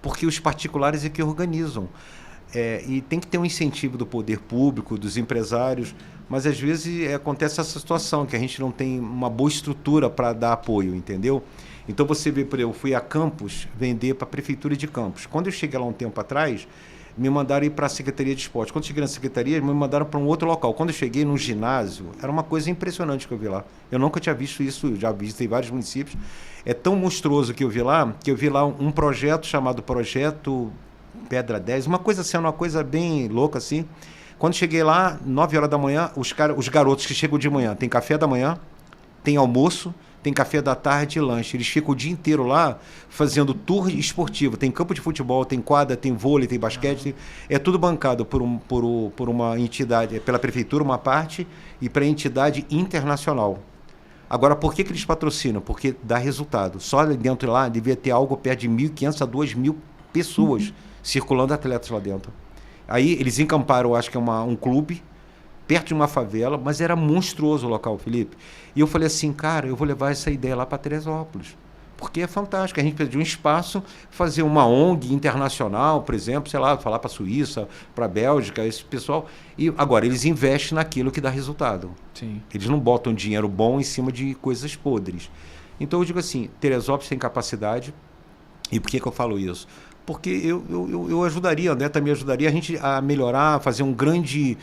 porque os particulares é que organizam. E tem que ter um incentivo do poder público, dos empresários, mas às vezes acontece essa situação, que a gente não tem uma boa estrutura para dar apoio, entendeu? Então você vê, por exemplo, eu fui a Campos vender para a Prefeitura de Campos. Quando eu cheguei lá um tempo atrás, me mandaram ir para a Secretaria de Esporte. Quando eu cheguei na Secretaria, me mandaram para um outro local. Quando eu cheguei num ginásio, era uma coisa impressionante que eu vi lá. Eu nunca tinha visto isso, já visitei vários municípios. É tão monstruoso que eu vi lá um projeto chamado Projeto Pedra 10, uma coisa assim, uma coisa bem louca assim, Quando cheguei lá, 9 horas da manhã, os garotos que chegam de manhã, tem café da manhã, tem almoço, tem café da tarde e lanche. Eles ficam o dia inteiro lá fazendo tour esportivo. Tem campo de futebol, tem quadra, tem vôlei, tem basquete. É tudo bancado por uma entidade, pela prefeitura uma parte e para a entidade internacional. Agora, por que eles patrocinam? Porque dá resultado. Só dentro lá devia ter algo perto de 1.500 a 2.000 pessoas circulando atletas lá dentro. Aí eles encamparam, acho que é um clube, perto de uma favela, mas era monstruoso o local, Felipe. E eu falei assim, cara, eu vou levar essa ideia lá para Teresópolis, porque é fantástico. A gente precisa de um espaço, fazer uma ONG internacional, por exemplo, sei lá, falar para a Suíça, para a Bélgica, esse pessoal. E agora, eles investem naquilo que dá resultado. Sim. Eles não botam dinheiro bom em cima de coisas podres. Então eu digo assim, Teresópolis tem capacidade. E por que eu falo isso? Porque eu ajudaria, a André também ajudaria a gente a melhorar, a fazer um grande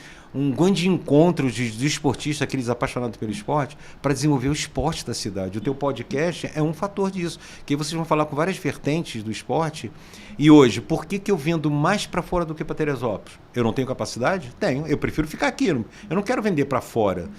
encontro de esportistas, aqueles apaixonados pelo esporte, para desenvolver o esporte da cidade. O teu podcast é um fator disso, que vocês vão falar com várias vertentes do esporte. E hoje, por que eu vendo mais para fora do que para Teresópolis? Eu não tenho capacidade? Tenho. Eu prefiro ficar aqui. Eu não quero vender para fora.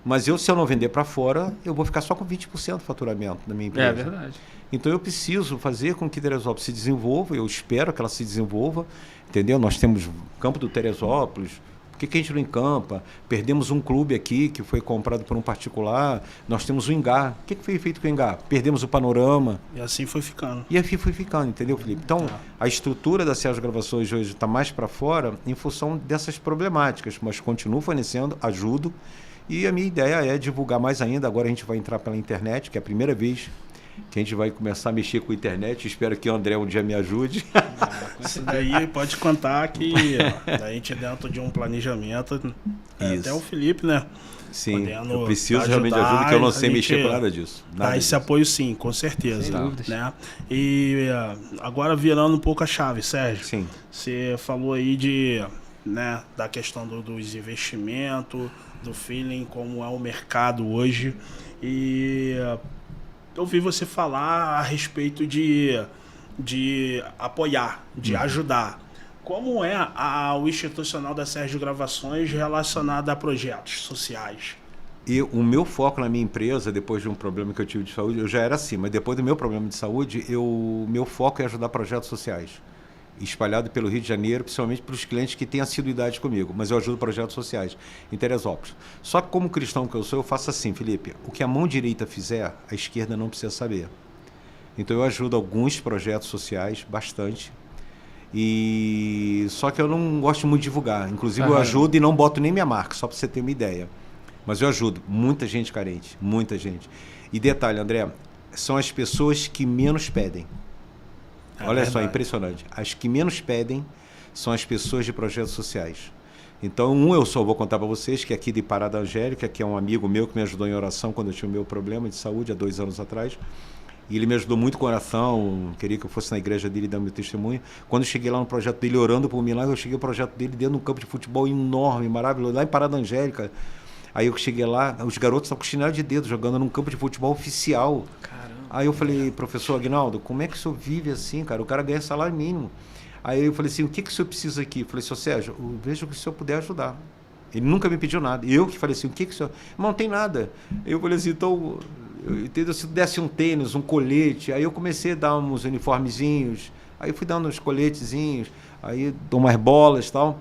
Mas se eu não vender para fora, eu vou ficar só com 20% do faturamento da minha empresa. É verdade. Então eu preciso fazer com que Teresópolis se desenvolva, eu espero que ela se desenvolva, entendeu? Nós temos o campo do Teresópolis, por que a gente não encampa? Perdemos um clube aqui que foi comprado por um particular, nós temos o Ingá. O que foi feito com o Ingá? Perdemos o Panorama. E assim foi ficando. E assim foi ficando, entendeu, Felipe? Então, a estrutura da Sérgio Gravações hoje está mais para fora em função dessas problemáticas, mas continuo fornecendo, ajudo. E a minha ideia é divulgar mais ainda. Agora a gente vai entrar pela internet, que é a primeira vez que a gente vai começar a mexer com a internet. Espero que o André um dia me ajude. Isso daí pode contar que a gente dentro de um planejamento, até o Felipe, né? Sim, eu preciso realmente de ajuda, que eu não sei mexer com nada disso. Dá esse apoio sim, com certeza. Sem dúvidas. Né? E agora virando um pouco a chave, Sérgio. Sim. Você falou aí da questão dos investimentos, do feeling, como é o mercado hoje. E eu ouvi você falar a respeito de apoiar, de ajudar. Como é o institucional da Sérgio Gravações relacionado a projetos sociais? E o meu foco na minha empresa, depois de um problema que eu tive de saúde, eu já era assim, mas depois do meu problema de saúde, meu foco é ajudar projetos sociais. Espalhado pelo Rio de Janeiro, principalmente para os clientes que têm assiduidade comigo, mas eu ajudo projetos sociais em Teresópolis. Só que como cristão que eu sou, eu faço assim, Felipe, o que a mão direita fizer, a esquerda não precisa saber. Então eu ajudo alguns projetos sociais, bastante, só que eu não gosto muito de divulgar, inclusive eu ajudo e não boto nem minha marca, só para você ter uma ideia. Mas eu ajudo muita gente carente, muita gente. E detalhe, André, são as pessoas que menos pedem. Olha só, impressionante. As que menos pedem são as pessoas de projetos sociais. Então, eu só vou contar para vocês, que é aqui de Parada Angélica, que é um amigo meu que me ajudou em oração quando eu tinha o meu problema de saúde, há 2 anos atrás. E ele me ajudou muito com oração, queria que eu fosse na igreja dele dando meu testemunho. Quando eu cheguei lá no projeto dele, orando por mim lá, eu cheguei ao projeto dele dentro de um campo de futebol enorme, maravilhoso, lá em Parada Angélica. Aí eu cheguei lá, os garotos estavam com chinelo de dedo, jogando num campo de futebol oficial. Aí eu falei, professor Aguinaldo, como é que o senhor vive assim, cara? O cara ganha salário mínimo. Aí eu falei assim, o que o senhor precisa aqui? Eu falei, senhor Sérgio, eu vejo que o senhor puder ajudar. Ele nunca me pediu nada. Eu que falei assim, o que o senhor... Não tem nada. Eu falei assim, então, se desse um tênis, um colete, aí eu comecei a dar uns uniformezinhos, aí eu fui dando uns coletezinhos, aí dou umas bolas e tal.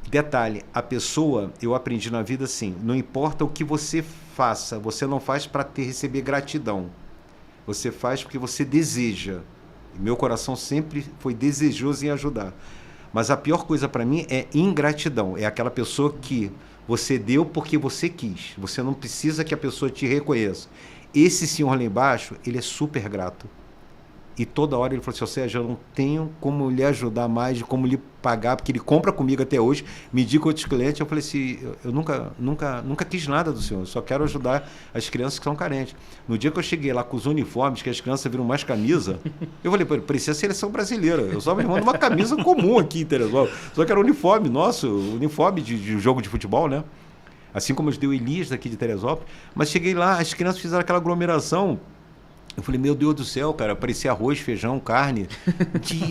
Detalhe, a pessoa, eu aprendi na vida assim, não importa o que você faça, você não faz para receber gratidão. Você faz porque você deseja. Meu coração sempre foi desejoso em ajudar. Mas a pior coisa para mim é ingratidão. É aquela pessoa que você deu porque você quis. Você não precisa que a pessoa te reconheça. Esse senhor lá embaixo, ele é super grato. E toda hora ele falou assim, Sérgio, eu não tenho como lhe ajudar mais, como lhe pagar, porque ele compra comigo até hoje, me indica outros clientes. Eu falei assim, eu nunca quis nada do senhor, eu só quero ajudar as crianças que são carentes. No dia que eu cheguei lá com os uniformes, que as crianças viram mais camisa, eu falei, parecia a seleção brasileira. Eu só me mando uma camisa comum aqui em Teresópolis. Só que era uniforme nosso, uniforme de jogo de futebol, né? Assim como eu dei o Elias daqui de Teresópolis. Mas cheguei lá, as crianças fizeram aquela aglomeração. Eu falei, meu Deus do céu, cara, parecia arroz, feijão, carne.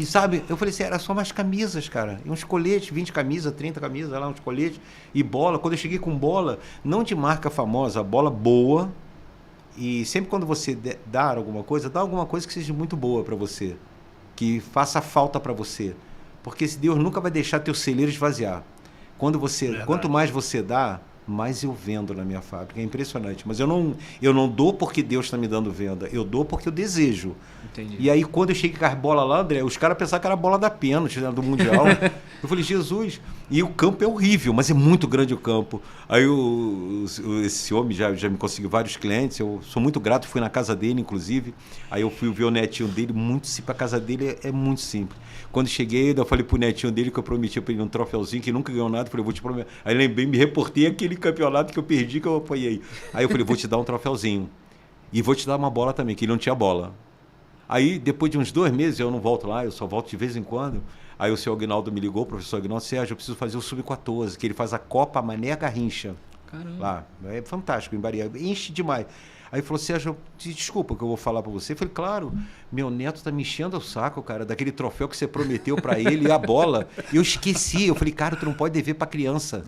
Sabe? Eu falei assim, era só mais camisas, cara. E uns coletes, 20 camisas, 30 camisas, lá, uns coletes. E bola. Quando eu cheguei com bola, não de marca famosa, bola boa. E sempre quando você dá alguma coisa que seja muito boa para você. Que faça falta para você. Porque esse Deus nunca vai deixar teu celeiro esvaziar. Quanto mais você dá, mais eu vendo na minha fábrica. É impressionante. Mas eu não dou porque Deus está me dando venda. Eu dou porque eu desejo. Entendi. E aí, quando eu cheguei com as bolas lá, André, os caras pensavam que era a bola da pênalti, né, do Mundial. Eu falei, Jesus. E o campo é horrível, mas é muito grande o campo. Aí esse homem já me conseguiu vários clientes. Eu sou muito grato, fui na casa dele, inclusive. Aí eu fui ver o netinho dele, muito simples. A casa dele é muito simples. Quando cheguei, eu falei pro netinho dele que eu prometi para ele um troféuzinho, que nunca ganhou nada. Eu falei, vou te prometer. Aí lembrei, me reportei aquele campeonato que eu perdi, que eu apoiei. Aí eu falei, vou te dar um troféuzinho. E vou te dar uma bola também, que ele não tinha bola. Aí, depois de uns 2 meses, eu não volto lá, eu só volto de vez em quando. Aí o senhor Aguinaldo me ligou, o professor Aguinaldo, Sérgio, eu preciso fazer o Sub-14, que ele faz a Copa Mané Garrincha. Caramba. Lá. É fantástico, em Bahia. Enche demais. Aí ele falou, Sérgio, desculpa que eu vou falar para você. Eu falei, claro, meu neto tá me enchendo o saco, cara, daquele troféu que você prometeu para ele e a bola. Eu esqueci. Eu falei, cara, tu não pode dever para criança.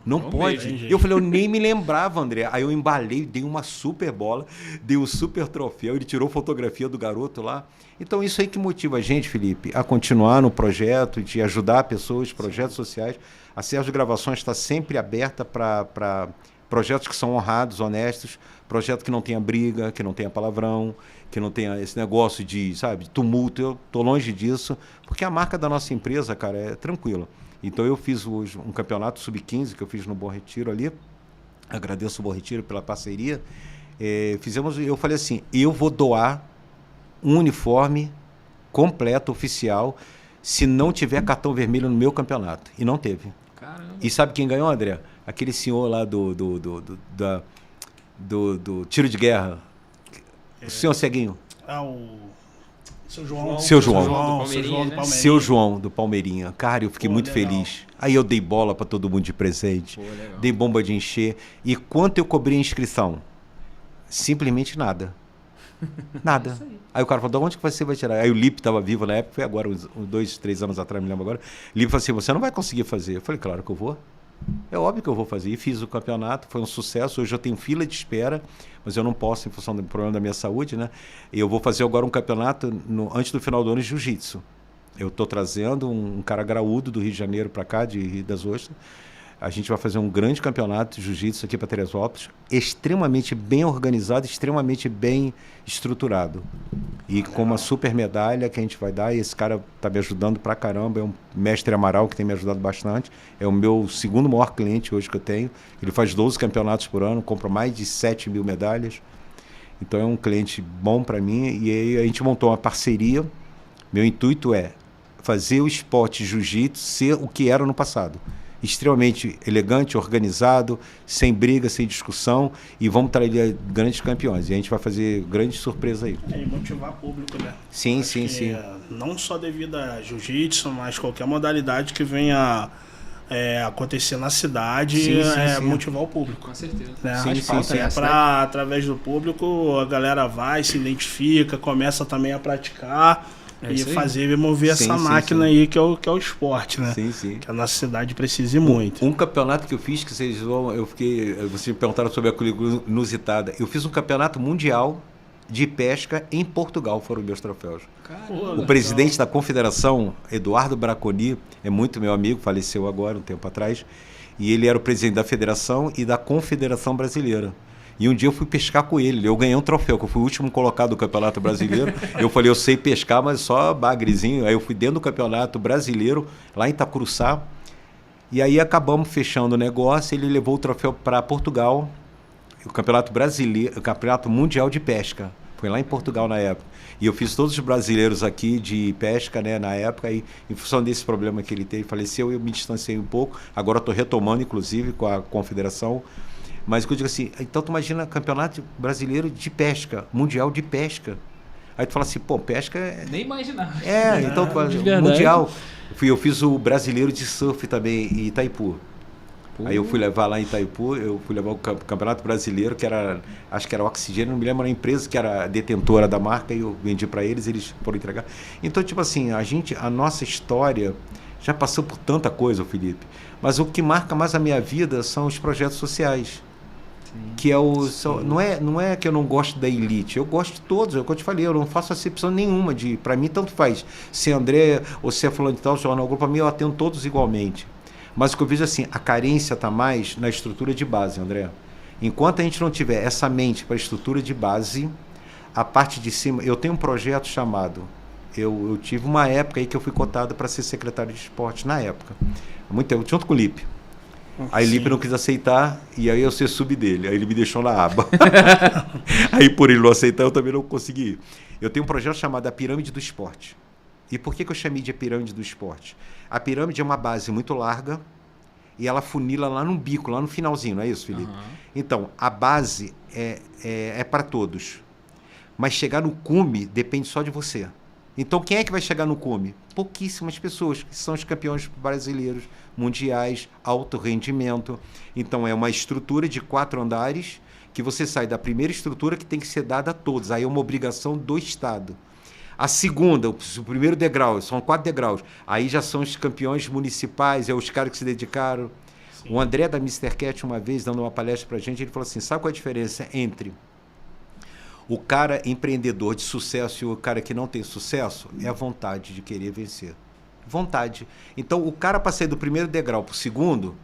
Não pode. Mesmo, eu falei, eu nem me lembrava, André. Aí eu embalei, dei uma super bola, dei um super troféu, ele tirou fotografia do garoto lá. Então isso aí que motiva a gente, Felipe, a continuar no projeto, de ajudar pessoas, projetos sociais. A Sérgio Gravações está sempre aberta para projetos que são honrados, honestos, projeto que não tenha briga, que não tenha palavrão, que não tenha esse negócio de, sabe, tumulto. Eu estou longe disso, porque a marca da nossa empresa, cara, é tranquila. Então eu fiz hoje um campeonato sub-15 que eu fiz no Bom Retiro ali. Agradeço o Bom Retiro pela parceria. Eu falei assim, eu vou doar um uniforme completo, oficial, se não tiver cartão vermelho no meu campeonato. E não teve. Caramba. E sabe quem ganhou, André? Aquele senhor lá do tiro de guerra. O senhor ceguinho. O Seu João. Seu João. Seu João do Palmeirinha. Cara, eu fiquei muito feliz. Aí eu dei bola para todo mundo de presente. Dei bomba de encher. E quanto eu cobri a inscrição? Simplesmente nada. Nada. Aí o cara falou, de onde que você vai tirar? Aí o Lipe estava vivo na época, foi agora, uns 2, 3 anos atrás, me lembro agora. O Lipe falou assim, você não vai conseguir fazer. Eu falei, claro que eu vou. É óbvio que eu vou fazer. E fiz o campeonato, foi um sucesso. Hoje eu tenho fila de espera, mas eu não posso, em função do problema da minha saúde, né? E eu vou fazer agora um campeonato antes do final do ano de jiu-jitsu. Eu estou trazendo um cara graúdo do Rio de Janeiro para cá, de Rio das Ostras. A gente vai fazer um grande campeonato de jiu-jitsu aqui para Teresópolis, extremamente bem organizado, extremamente bem estruturado. E com uma super medalha que a gente vai dar, e esse cara está me ajudando pra caramba, é um mestre Amaral que tem me ajudado bastante, é o meu segundo maior cliente hoje que eu tenho, ele faz 12 campeonatos por ano, compra mais de 7 mil medalhas, então é um cliente bom para mim, e aí a gente montou uma parceria. Meu intuito é fazer o esporte jiu-jitsu ser o que era no passado. Extremamente elegante, organizado, sem briga, sem discussão, e vamos trazer grandes campeões. E a gente vai fazer grande surpresa aí. E motivar público, né? Sim. Não só devido a jiu-jitsu, mas qualquer modalidade que venha acontecer na cidade, sim. Motivar o público. Com certeza. Né? Sim. Através do público, a galera vai, se identifica, começa também a praticar. E mover essa máquina aí que é o esporte, né? Sim. Que a nossa cidade precise muito. Um campeonato que eu fiz, que vocês me perguntaram sobre a coisa inusitada. Eu fiz um campeonato mundial de pesca em Portugal, foram meus troféus. Caramba, o presidente da confederação, Eduardo Braconi, é muito meu amigo, faleceu agora, um tempo atrás, e ele era o presidente da federação e da Confederação Brasileira. E um dia eu fui pescar com ele, eu ganhei um troféu, que eu fui o último colocado do Campeonato Brasileiro. Eu falei, eu sei pescar, mas só bagrezinho. Aí eu fui dentro do Campeonato Brasileiro, lá em Itacuruçá. E aí acabamos fechando o negócio, ele levou o troféu para Portugal, o Campeonato Brasileiro, o Campeonato Mundial de Pesca. Foi lá em Portugal na época. E eu fiz todos os brasileiros aqui de pesca, né, na época, e em função desse problema que ele teve, faleceu, eu me distanciei um pouco. Agora estou retomando, inclusive, com a confederação. Mas eu digo assim, então tu imagina campeonato brasileiro de pesca, mundial de pesca. Aí tu fala assim, pô, pesca é... Nem imaginava. Então mundial. Eu fiz o brasileiro de surf também em Itaipu. Aí eu fui levar lá em Itaipu, eu fui levar o Campeonato Brasileiro, que era, acho que era Oxigênio, não me lembro, era uma empresa que era detentora da marca, e eu vendi para eles foram entregar. Então, tipo assim, a nossa história já passou por tanta coisa, Felipe, mas o que marca mais a minha vida são os projetos sociais. Sim. Que é não é que eu não gosto da elite, eu gosto de todos, é o que eu te falei, eu não faço acepção nenhuma para mim tanto faz, se é André ou se é fulano de tal, jornal grupo, para mim eu atendo todos igualmente. Mas o que eu vejo assim, a carência está mais na estrutura de base, André. Enquanto a gente não tiver essa mente para a estrutura de base, a parte de cima, eu tenho um projeto chamado, eu tive uma época aí que eu fui cotado para ser secretário de esporte, na época, muito tempo, junto com o Lipe. Aí o Lipe não quis aceitar, e aí eu ser sub dele, aí ele me deixou na aba. Aí por ele não aceitar, eu também não consegui ir. Eu tenho um projeto chamado A Pirâmide do Esporte. E por que eu chamei de A Pirâmide do Esporte? A pirâmide é uma base muito larga e ela funila lá no bico, lá no finalzinho, não é isso, Felipe? Uhum. Então, a base é para todos. Mas chegar no cume depende só de você. Então, quem é que vai chegar no cume? Pouquíssimas pessoas, que são os campeões brasileiros, mundiais, alto rendimento. Então, é uma estrutura de 4 andares que você sai da primeira estrutura que tem que ser dada a todos. Aí é uma obrigação do Estado. A segunda, o primeiro degrau, são 4 degraus. Aí já são os campeões municipais, é os caras que se dedicaram. Sim. O André da Mr. Cat, uma vez, dando uma palestra pra gente, ele falou assim, sabe qual é a diferença entre o cara empreendedor de sucesso e o cara que não tem sucesso? É a vontade de querer vencer. Vontade. Então, o cara para sair do primeiro degrau pro segundo,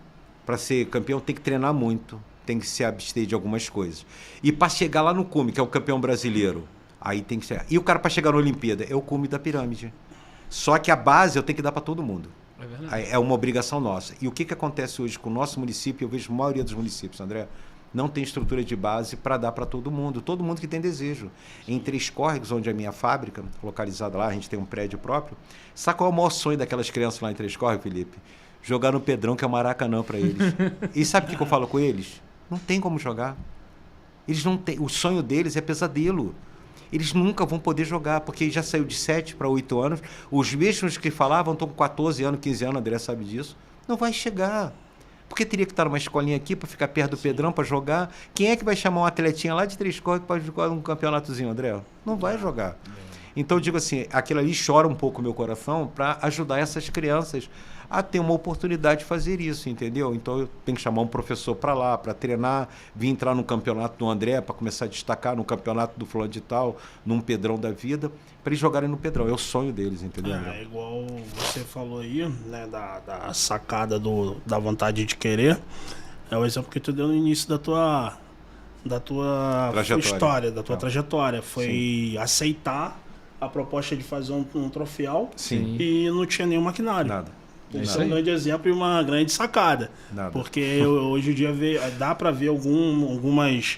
para ser campeão, tem que treinar muito, tem que se abster de algumas coisas. E para chegar lá no cume, que é o campeão brasileiro, aí tem que ser. E o cara para chegar na Olimpíada é o cume da pirâmide. Só que a base eu tenho que dar para todo mundo. É verdade. É uma obrigação nossa. E o que acontece hoje com o nosso município, eu vejo a maioria dos municípios, André, não tem estrutura de base para dar para todo mundo que tem desejo. Em Três Córregos, onde é a minha fábrica, localizada lá, a gente tem um prédio próprio. Sabe qual é o maior sonho daquelas crianças lá em Três Córregos, Felipe? Jogar no Pedrão, que é o Maracanã para eles. E sabe o que eu falo com eles? Não tem como jogar. Eles não têm. O sonho deles é pesadelo. Eles nunca vão poder jogar, porque já saiu de 7 para 8 anos. Os mesmos que falavam estão com 14 anos, 15 anos, André sabe disso. Não vai chegar. Porque teria que estar numa escolinha aqui para ficar perto do Pedrão para jogar. Quem é que vai chamar um atletinha lá de Três Córregos para jogar um campeonatozinho, André? Não vai jogar. Então, eu digo assim, aquilo ali chora um pouco o meu coração para ajudar essas crianças a ter uma oportunidade de fazer isso, entendeu? Então, eu tenho que chamar um professor para lá, para treinar, vir entrar no campeonato do André, para começar a destacar no campeonato do fulano de tal, num Pedrão da vida, para eles jogarem no Pedrão. É o sonho deles, entendeu? É igual você falou aí, né, da sacada da vontade de querer. É o exemplo que tu deu no início da tua história, da tua trajetória. Foi aceitar a proposta de fazer um troféu. Sim. E não tinha nenhum maquinário. Nada. Isso é um grande exemplo e uma grande sacada. Nada. Porque hoje em dia dá para ver alguns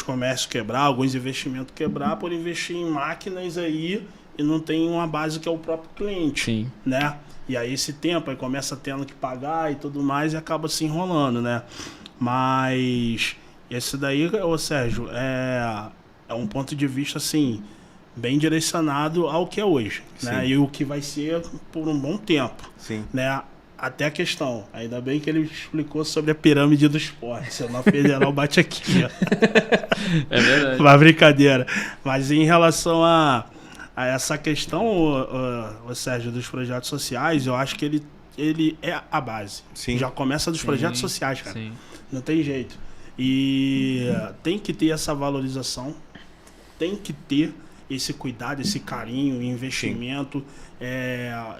comércios quebrar, alguns investimentos quebrar por investir em máquinas aí e não tem uma base que é o próprio cliente. Sim. Né? E aí esse tempo aí começa tendo que pagar e tudo mais e acaba se enrolando, né? Mas esse daí, ô Sérgio, é um ponto de vista assim, bem direcionado ao que é hoje, né? E o que vai ser por um bom tempo. Sim. Né? Até a questão, ainda bem que ele explicou sobre a pirâmide do esporte, senão a federal bate aqui. É verdade. Uma brincadeira. Mas em relação a essa questão, o Sérgio, dos projetos sociais, eu acho que ele é a base. Sim. Já começa dos projetos sociais, cara. Sim. Não tem jeito. E tem que ter essa valorização, tem que ter esse cuidado, esse carinho, investimento.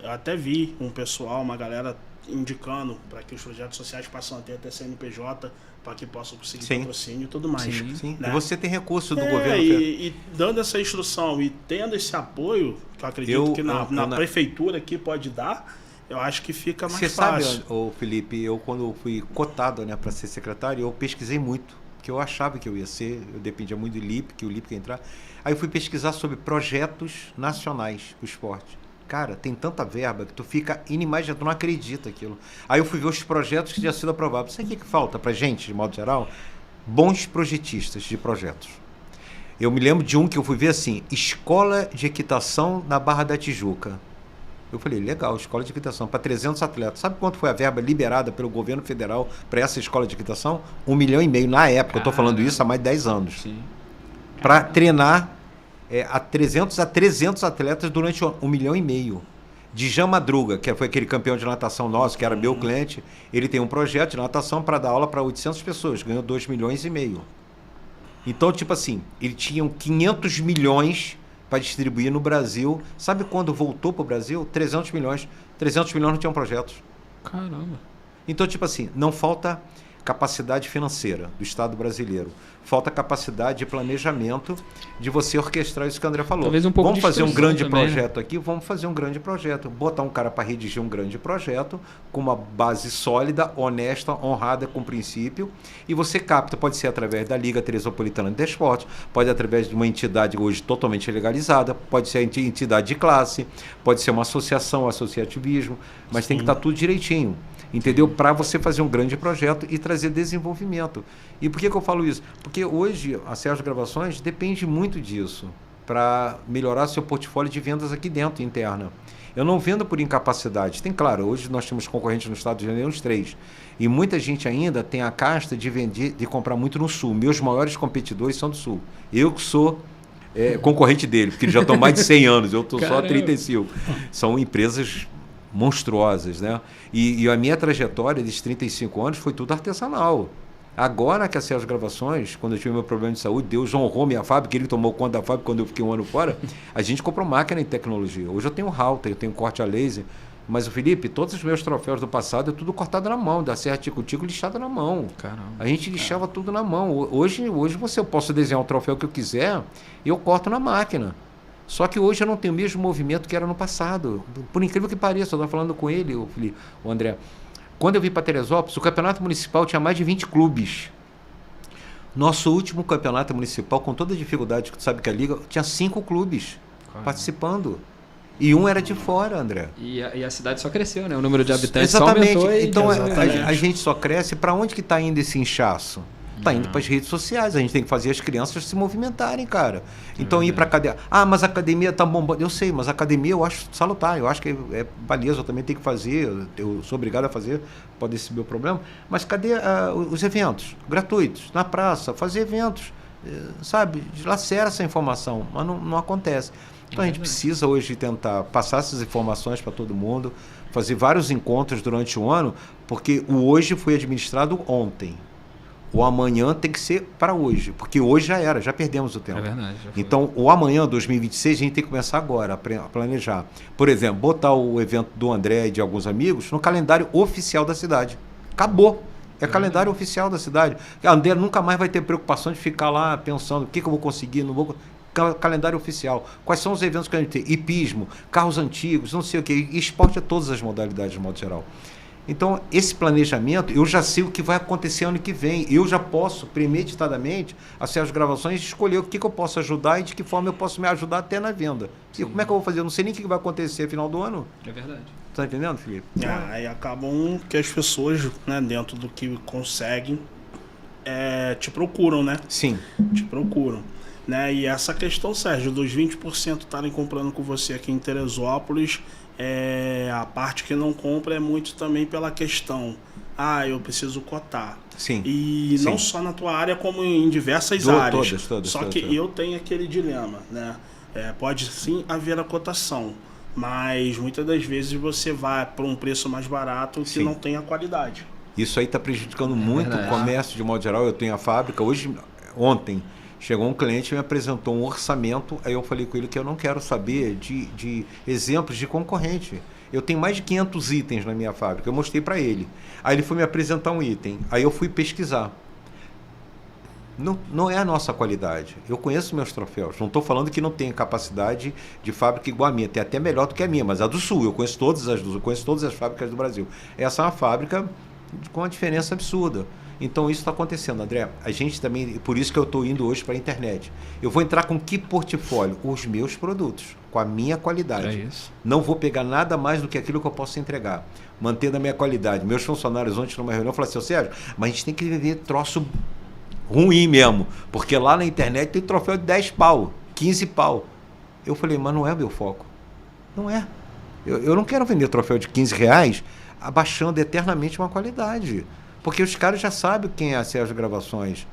Eu até vi um pessoal, uma galera indicando para que os projetos sociais passem a ter até CNPJ, para que possam conseguir patrocínio e tudo mais. Sim. Né? E você tem recurso do governo. E dando essa instrução e tendo esse apoio, que eu acredito que na prefeitura aqui pode dar, eu acho que fica mais fácil. Você sabe, Felipe, eu quando fui cotado, né, para ser secretário, eu pesquisei muito, porque eu achava que eu ia ser, eu dependia muito do Lipe, que o Lipe ia entrar. Aí eu fui pesquisar sobre projetos nacionais do esporte. Cara, tem tanta verba que tu fica inimaginável, tu não acredita aquilo. Aí eu fui ver os projetos que já sido aprovados. Sabe o que falta pra gente, de modo geral? Bons projetistas de projetos. Eu me lembro de um que eu fui ver assim, Escola de Equitação na Barra da Tijuca. Eu falei, legal, escola de equitação para 300 atletas. Sabe quanto foi a verba liberada pelo governo federal para essa escola de equitação? 1,5 milhão na época. Eu estou falando isso há mais de 10 anos. Para treinar a 300 atletas durante 1,5 milhão. Djan Madruga, que foi aquele campeão de natação nosso, que era meu cliente, ele tem um projeto de natação para dar aula para 800 pessoas, ganhou 2,5 milhões. Então, tipo assim, ele tinha 500 milhões para distribuir no Brasil. Sabe quando voltou para o Brasil? 300 milhões. 300 milhões não tinham projetos. Caramba. Então, tipo assim, não falta capacidade financeira do Estado brasileiro. Falta capacidade de planejamento de você orquestrar isso que o André falou. Talvez um pouco vamos fazer um grande também, projeto, né? Aqui, vamos fazer um grande projeto. Botar um cara para redigir um grande projeto com uma base sólida, honesta, honrada, com princípio, e você capta, pode ser através da Liga Teresopolitana de Desportos, pode ser através de uma entidade hoje totalmente legalizada, pode ser entidade de classe, pode ser uma associação, associativismo, mas tem que estar tudo direitinho. Entendeu? Para você fazer um grande projeto e trazer desenvolvimento. E por que eu falo isso? Porque hoje a Sérgio Gravações depende muito disso para melhorar seu portfólio de vendas aqui dentro, interna. Eu não vendo por incapacidade. Tem, claro, hoje nós temos concorrentes no Estado de Janeiro, uns 3. E muita gente ainda tem a casta de vender, de comprar muito no Sul. Meus maiores competidores são do Sul. Eu que sou concorrente dele, porque eles já estão mais de 100 anos, eu estou só há 35. São empresas monstruosas, né? E a minha trajetória desses 35 anos foi tudo artesanal. Agora que a Sérgio Gravações, quando eu tive meu problema de saúde, Deus honrou minha fábrica, ele tomou conta da fábrica quando eu fiquei um ano fora, a gente comprou máquina em tecnologia. Hoje eu tenho halter, eu tenho corte a laser, mas o Felipe, todos os meus troféus do passado é tudo cortado na mão, da serra tico-tico lixado na mão. Caramba. A gente lixava tudo na mão. Hoje eu posso desenhar um troféu que eu quiser e eu corto na máquina. Só que hoje eu não tenho o mesmo movimento que era no passado. Por incrível que pareça, eu estava falando com ele, o André. Quando eu vim para Teresópolis, o campeonato municipal tinha mais de 20 clubes. Nosso último campeonato municipal, com toda a dificuldade que tu sabe que a Liga, tinha 5 clubes participando. E um era de fora, André. E a cidade só cresceu, né? O número de habitantes exatamente. Só aumentou. Então a gente só cresce. Para onde que está indo esse inchaço? Está indo para as redes sociais. A gente tem que fazer as crianças se movimentarem, cara. Então ir para a academia. Ah, mas a academia está bombando. Eu sei, mas a academia eu acho salutar. Eu acho que é valioso. Eu também tenho que fazer. Eu sou obrigado a fazer. Pode ser meu problema. Mas cadê os eventos gratuitos? Na praça, fazer eventos. Sabe? Lacera essa informação. Mas não acontece. Então a gente precisa hoje tentar passar essas informações para todo mundo. Fazer vários encontros durante o ano. Porque o hoje foi administrado ontem. O amanhã tem que ser para hoje, porque hoje já perdemos o tempo. É verdade. Então, o amanhã, 2026, a gente tem que começar agora a planejar. Por exemplo, botar o evento do André e de alguns amigos no calendário oficial da cidade. Acabou. É calendário oficial da cidade. O André nunca mais vai ter preocupação de ficar lá pensando o que eu vou conseguir, não vou. Calendário oficial. Quais são os eventos que a gente tem? Hipismo, carros antigos, não sei o quê. E esporte é todas as modalidades, de modo geral. Então, esse planejamento, eu já sei o que vai acontecer ano que vem. Eu já posso, premeditadamente, assim, as gravações, escolher o que eu posso ajudar e de que forma eu posso me ajudar até na venda. Sim. E como é que eu vou fazer? Eu não sei nem o que vai acontecer no final do ano. É verdade. Tá entendendo, Felipe? Aí acabam que as pessoas, né, dentro do que conseguem, te procuram, né? Sim. Te procuram. Né? E essa questão, Sérgio, dos 20% estarem comprando com você aqui em Teresópolis... a parte que não compra é muito também pela questão, eu preciso cotar. Sim. E Sim. não só na tua área, como em diversas áreas. Todas. Só que eu tenho aquele dilema, né? Pode sim haver a cotação, mas muitas das vezes você vai para um preço mais barato que não tem a qualidade. Isso aí está prejudicando muito o comércio de modo geral. Eu tenho a fábrica. Ontem, chegou um cliente e me apresentou um orçamento, aí eu falei com ele que eu não quero saber de exemplos de concorrente. Eu tenho mais de 500 itens na minha fábrica, eu mostrei para ele. Aí ele foi me apresentar um item, aí eu fui pesquisar. Não é a nossa qualidade. Eu conheço meus troféus, não estou falando que não tem capacidade de fábrica igual a minha, tem até melhor do que a minha, mas a do Sul, eu conheço todas as fábricas do Brasil. Essa é uma fábrica com uma diferença absurda. Então isso está acontecendo, André. A gente também, por isso que eu estou indo hoje para a internet. Eu vou entrar com que portfólio? Os meus produtos, com a minha qualidade. É isso. Não vou pegar nada mais do que aquilo que eu posso entregar, mantendo a minha qualidade. Meus funcionários ontem numa reunião falaram assim, Sérgio, mas a gente tem que ver troço ruim mesmo, porque lá na internet tem troféu de 10 pau, 15 pau. Eu falei, mas não é o meu foco. Não é. Eu não quero vender troféu de R$15 abaixando eternamente uma qualidade. Porque os caras já sabem quem é a Sérgio Gravações.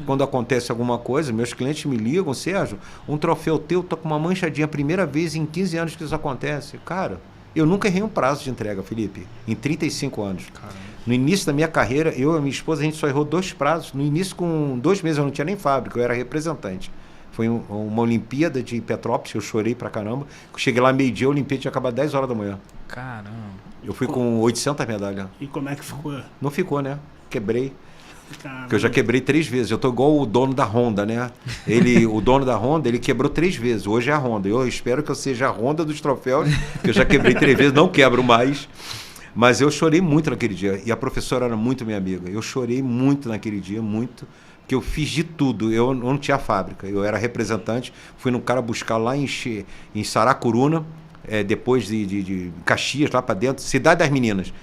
Quando acontece alguma coisa, meus clientes me ligam, Sérgio, um troféu teu tá com uma manchadinha, a primeira vez em 15 anos que isso acontece. Cara, eu nunca errei um prazo de entrega, Felipe, em 35 anos. Caramba. No início da minha carreira, eu e a minha esposa, a gente só errou 2 prazos. No início, com 2 meses, eu não tinha nem fábrica, eu era representante. Foi uma Olimpíada de Petrópolis, eu chorei pra caramba. Cheguei lá meio-dia, a Olimpíada tinha acabado 10 horas da manhã. Caramba. Eu fui com 800 medalhas. E como é que ficou? Não ficou, né? Quebrei. Caramba. Porque eu já quebrei 3 vezes. Eu tô igual o dono da Honda, né? O dono da Honda, ele quebrou 3 vezes. Hoje é a Honda. Eu espero que eu seja a Honda dos troféus, que eu já quebrei 3 vezes, não quebro mais. Mas eu chorei muito naquele dia. E a professora era muito minha amiga. Eu chorei muito naquele dia, muito. Porque eu fiz de tudo. Eu não tinha fábrica. Eu era representante. Fui num cara buscar lá em Saracuruna, depois de Caxias, lá para dentro. Cidade das Meninas.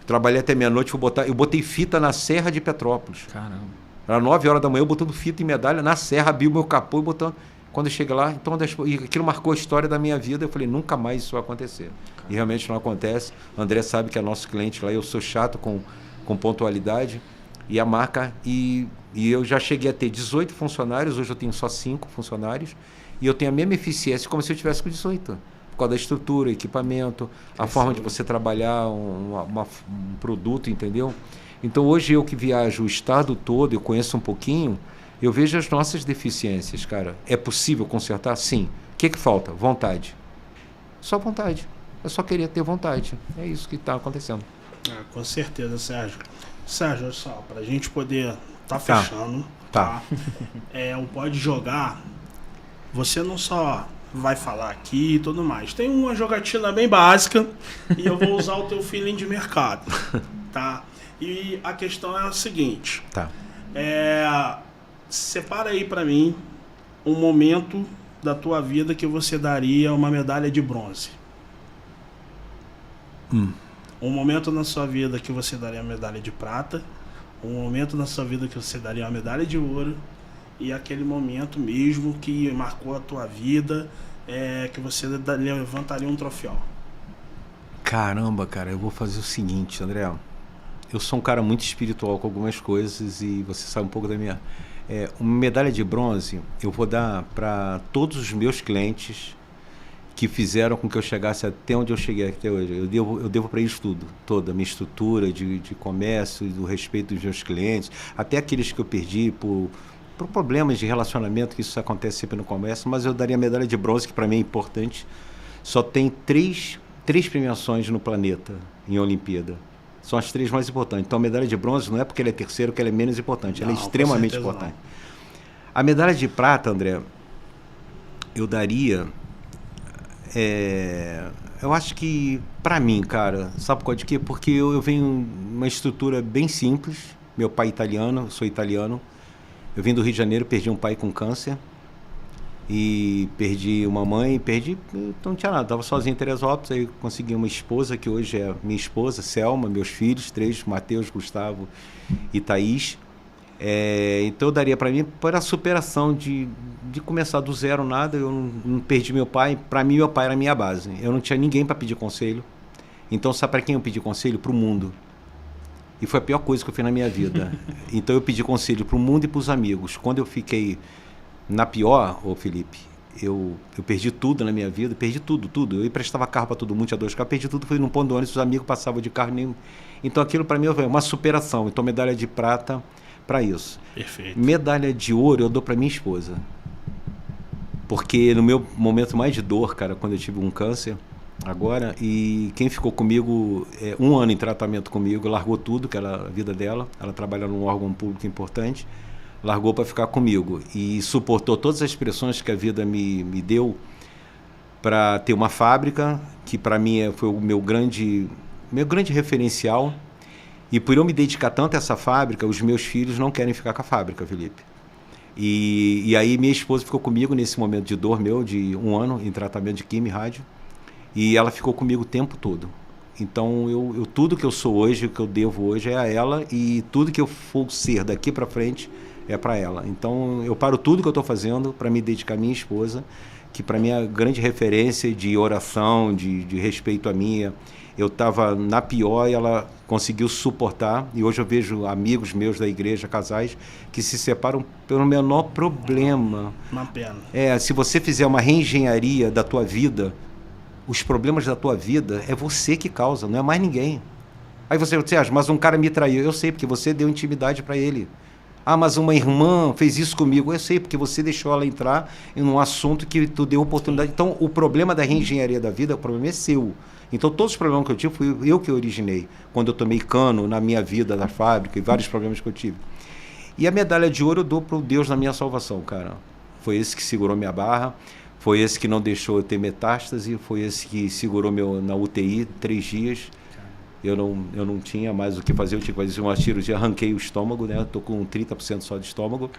Trabalhei até meia-noite. Eu botei fita na Serra de Petrópolis. Caramba. Era 9 horas da manhã, eu botando fita e medalha na serra, abri o meu capô e botando... Quando eu cheguei lá, então, e aquilo marcou a história da minha vida. Eu falei, nunca mais isso vai acontecer. E realmente não acontece. O André sabe que é nosso cliente lá, eu sou chato com pontualidade. E a marca... E eu já cheguei a ter 18 funcionários, hoje eu tenho só 5 funcionários. E eu tenho a mesma eficiência como se eu tivesse com 18. Por causa da estrutura, equipamento, a forma de você trabalhar um produto, entendeu? Então hoje eu que viajo o estado todo, eu conheço um pouquinho, eu vejo as nossas deficiências, cara. É possível consertar? Sim. O que falta? Vontade. Só vontade. É só querer ter vontade. É isso que está acontecendo. Com certeza, Sérgio. Sérgio, olha só, para a gente poder fechando, tá? O Pode Jogar, você não só vai falar aqui e tudo mais. Tem uma jogatina bem básica e eu vou usar o teu feeling de mercado, tá? E a questão é a seguinte. Tá. Separa aí pra mim um momento da tua vida que você daria uma medalha de bronze. Um momento na sua vida que você daria uma medalha de prata. Um momento na sua vida que você daria uma medalha de ouro. E aquele momento mesmo que marcou a tua vida, que você levantaria um troféu. Caramba, cara, eu vou fazer o seguinte, André. Eu sou um cara muito espiritual com algumas coisas e você sabe um pouco da minha... uma medalha de bronze eu vou dar para todos os meus clientes que fizeram com que eu chegasse até onde eu cheguei até hoje. Eu devo para eles tudo, toda a minha estrutura de comércio, do respeito dos meus clientes, até aqueles que eu perdi por problemas de relacionamento, que isso acontece sempre no comércio, mas eu daria a medalha de bronze, que para mim é importante. Só tem 3 premiações no planeta em Olimpíada. São as 3 mais importantes. Então a medalha de bronze não é porque ela é terceira que ela é menos importante, ela é extremamente importante. Não. A medalha de prata, André, eu daria... eu acho que, para mim, cara, sabe por quê? Porque eu venho uma estrutura bem simples. Meu pai é italiano, eu sou italiano. Eu vim do Rio de Janeiro, perdi um pai com câncer. E perdi uma mãe, então não tinha nada, estava sozinho em Teresópolis, aí consegui uma esposa, que hoje é minha esposa, Selma, meus filhos, 3, Matheus, Gustavo e Thaís. Então eu daria para mim, para a superação de começar do zero, nada, eu não perdi meu pai, para mim meu pai era a minha base, eu não tinha ninguém para pedir conselho, então sabe para quem eu pedi conselho? Para o mundo. E foi a pior coisa que eu fiz na minha vida. Então eu pedi conselho para o mundo e para os amigos. Quando eu fiquei na pior, Felipe, eu perdi tudo na minha vida, perdi tudo. Eu emprestava carro para todo mundo, tinha 2 carros, perdi tudo, fui num ponto de ônibus, os amigos passavam de carro nenhum. Então aquilo para mim foi uma superação. Então medalha de prata para isso. Perfeito. Medalha de ouro eu dou para minha esposa. Porque no meu momento mais de dor, cara, quando eu tive um câncer, agora, e quem ficou comigo 1 ano em tratamento comigo, largou tudo, que era a vida dela, ela trabalha num órgão público importante, largou para ficar comigo e suportou todas as pressões que a vida me deu para ter uma fábrica, que para mim foi o meu grande referencial. E por eu me dedicar tanto a essa fábrica, os meus filhos não querem ficar com a fábrica, Felipe. E aí minha esposa ficou comigo nesse momento de dor meu, de 1 ano em tratamento de quimio e rádio, e ela ficou comigo o tempo todo. Então tudo que eu sou hoje, o que eu devo hoje é a ela, e tudo que eu for ser daqui para frente é para ela. Então eu paro tudo que eu estou fazendo para me dedicar à minha esposa, que para mim é grande referência de oração, de respeito a minha. Eu estava na pior e ela conseguiu suportar. E hoje eu vejo amigos meus da igreja, casais, que se separam pelo menor problema. Uma pena. Se você fizer uma reengenharia da tua vida, os problemas da tua vida é você que causa, não é mais ninguém. Aí você acha, mas um cara me traiu. Eu sei, porque você deu intimidade para ele. Ah, mas uma irmã fez isso comigo. Eu sei, porque você deixou ela entrar em um assunto que tu deu oportunidade. Então, o problema da reengenharia da vida, o problema é seu. Então, todos os problemas que eu tive, fui eu que originei. Quando eu tomei cano na minha vida da fábrica e vários problemas que eu tive. E a medalha de ouro eu dou para o Deus na minha salvação, cara. Foi esse que segurou minha barra, foi esse que não deixou eu ter metástase, foi esse que segurou na UTI 3 dias. Eu não tinha mais o que fazer, eu tinha que fazer uma cirurgia, arranquei o estômago, né? Estou com 30% só de estômago.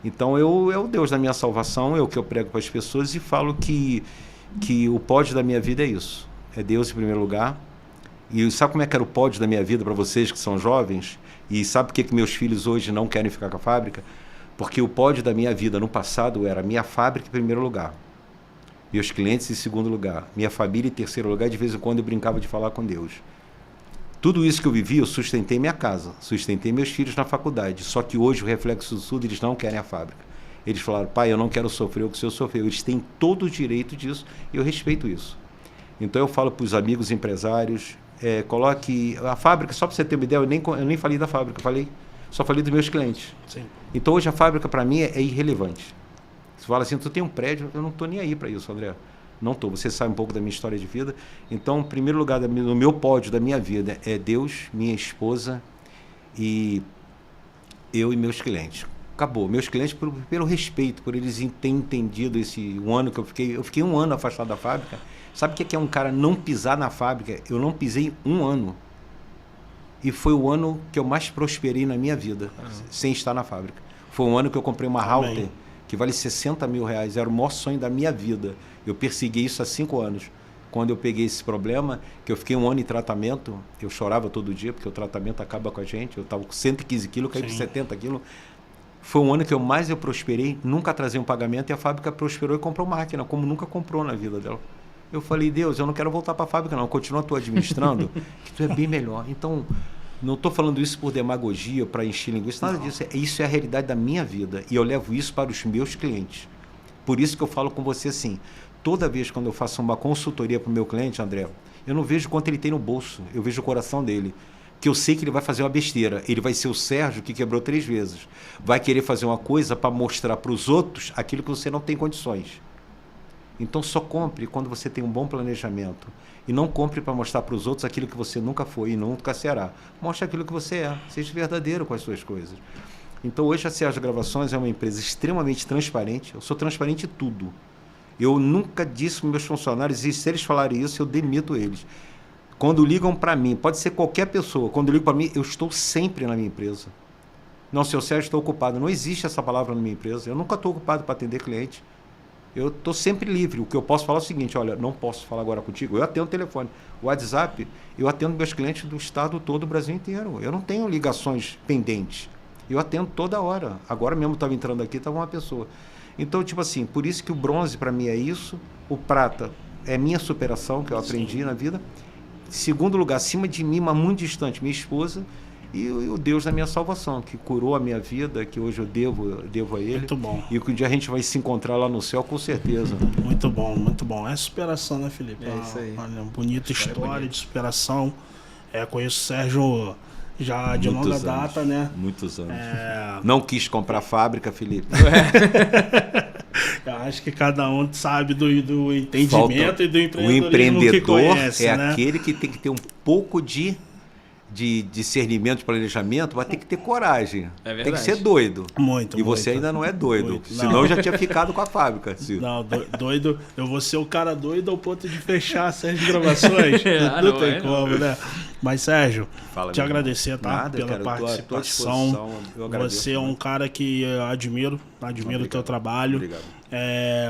Então, é o Deus da minha salvação, é o que eu prego para as pessoas e falo que o pódio da minha vida é isso. É Deus em primeiro lugar. E sabe como é que era o pódio da minha vida para vocês que são jovens? E sabe por que meus filhos hoje não querem ficar com a fábrica? Porque o pódio da minha vida no passado era minha fábrica em primeiro lugar, meus clientes em segundo lugar, minha família em terceiro lugar, e de vez em quando eu brincava de falar com Deus. Tudo isso que eu vivi, eu sustentei minha casa, sustentei meus filhos na faculdade. Só que hoje o reflexo do Sul, eles não querem a fábrica. Eles falaram, pai, eu não quero sofrer o que o senhor sofreu. Eles têm todo o direito disso e eu respeito isso. Então eu falo para os amigos empresários, coloque a fábrica, só para você ter uma ideia, eu nem falei da fábrica, só falei dos meus clientes. Sim. Então hoje a fábrica para mim é irrelevante. Você fala assim, tu tem um prédio, eu não estou nem aí para isso, André. Não estou, você sabe um pouco da minha história de vida. Então, em primeiro lugar, no meu pódio da minha vida é Deus, minha esposa e eu e meus clientes. Acabou. Meus clientes pelo respeito, por eles terem entendido esse ano que eu fiquei 1 ano afastado da fábrica. Sabe o que é um cara não pisar na fábrica? Eu não pisei 1 ano. E foi o ano que eu mais prosperei na minha vida, sem estar na fábrica. Foi um ano que eu comprei uma Halter, que vale 60 mil reais. Era o maior sonho da minha vida. Eu persegui isso há 5 anos. Quando eu peguei esse problema, que eu fiquei 1 ano em tratamento, eu chorava todo dia, porque o tratamento acaba com a gente. Eu estava com 115 quilos, caí de 70 quilos. Foi um ano que eu prosperei, nunca atrasei um pagamento, e a fábrica prosperou e comprou máquina, como nunca comprou na vida dela. Eu falei, Deus, eu não quero voltar para a fábrica, não. Continua tu administrando, que tu é bem melhor. Então, não estou falando isso por demagogia, para encher linguiça, nada disso. Isso é a realidade da minha vida. E eu levo isso para os meus clientes. Por isso que eu falo com você assim, toda vez quando eu faço uma consultoria para o meu cliente, André, eu não vejo quanto ele tem no bolso, eu vejo o coração dele. Que eu sei que ele vai fazer uma besteira. Ele vai ser o Sérgio que quebrou 3 vezes. Vai querer fazer uma coisa para mostrar para os outros aquilo que você não tem condições. Então só compre quando você tem um bom planejamento. E não compre para mostrar para os outros aquilo que você nunca foi e nunca será. Mostre aquilo que você é. Seja verdadeiro com as suas coisas. Então hoje a Sérgio Gravações é uma empresa extremamente transparente. Eu sou transparente em tudo. Eu nunca disse para meus funcionários, e se eles falarem isso, eu demito eles. Quando ligam para mim, pode ser qualquer pessoa, quando ligam para mim, eu estou sempre na minha empresa. Não, seu Sérgio, estou ocupado. Não existe essa palavra na minha empresa. Eu nunca estou ocupado para atender cliente. Eu estou sempre livre. O que eu posso falar é o seguinte, olha, não posso falar agora contigo. Eu atendo o telefone. O WhatsApp, eu atendo meus clientes do estado todo, do Brasil inteiro. Eu não tenho ligações pendentes. Eu atendo toda hora. Agora mesmo estava entrando aqui, estava uma pessoa. Então, tipo assim, por isso que o bronze para mim é isso. O prata é minha superação, que eu aprendi na vida. Segundo lugar, acima de mim, mas muito distante, minha esposa e o Deus da minha salvação, que curou a minha vida, que hoje eu devo a Ele. Muito bom. E que um dia a gente vai se encontrar lá no céu, com certeza. Muito bom, muito bom. É superação, né, Felipe? É isso aí. Olha, uma bonita história de superação. Conheço o Sérgio já de longa data, né? Muitos anos. Não quis comprar fábrica, Felipe. Eu acho que cada um sabe do entendimento e do empreendedorismo. O empreendedor que conhece, né? aquele que tem que ter um pouco de discernimento, de planejamento, vai ter que ter coragem. É verdade. Tem que ser doido. Muito. E você ainda não é doido. Senão eu já tinha ficado com a fábrica. Não, doido. Eu vou ser o cara doido ao ponto de fechar a Sérgio Gravações. Não tem como, né? Mas, Sérgio, te agradecer, tá? Pela participação. Você é um cara que eu admiro o teu trabalho. Obrigado.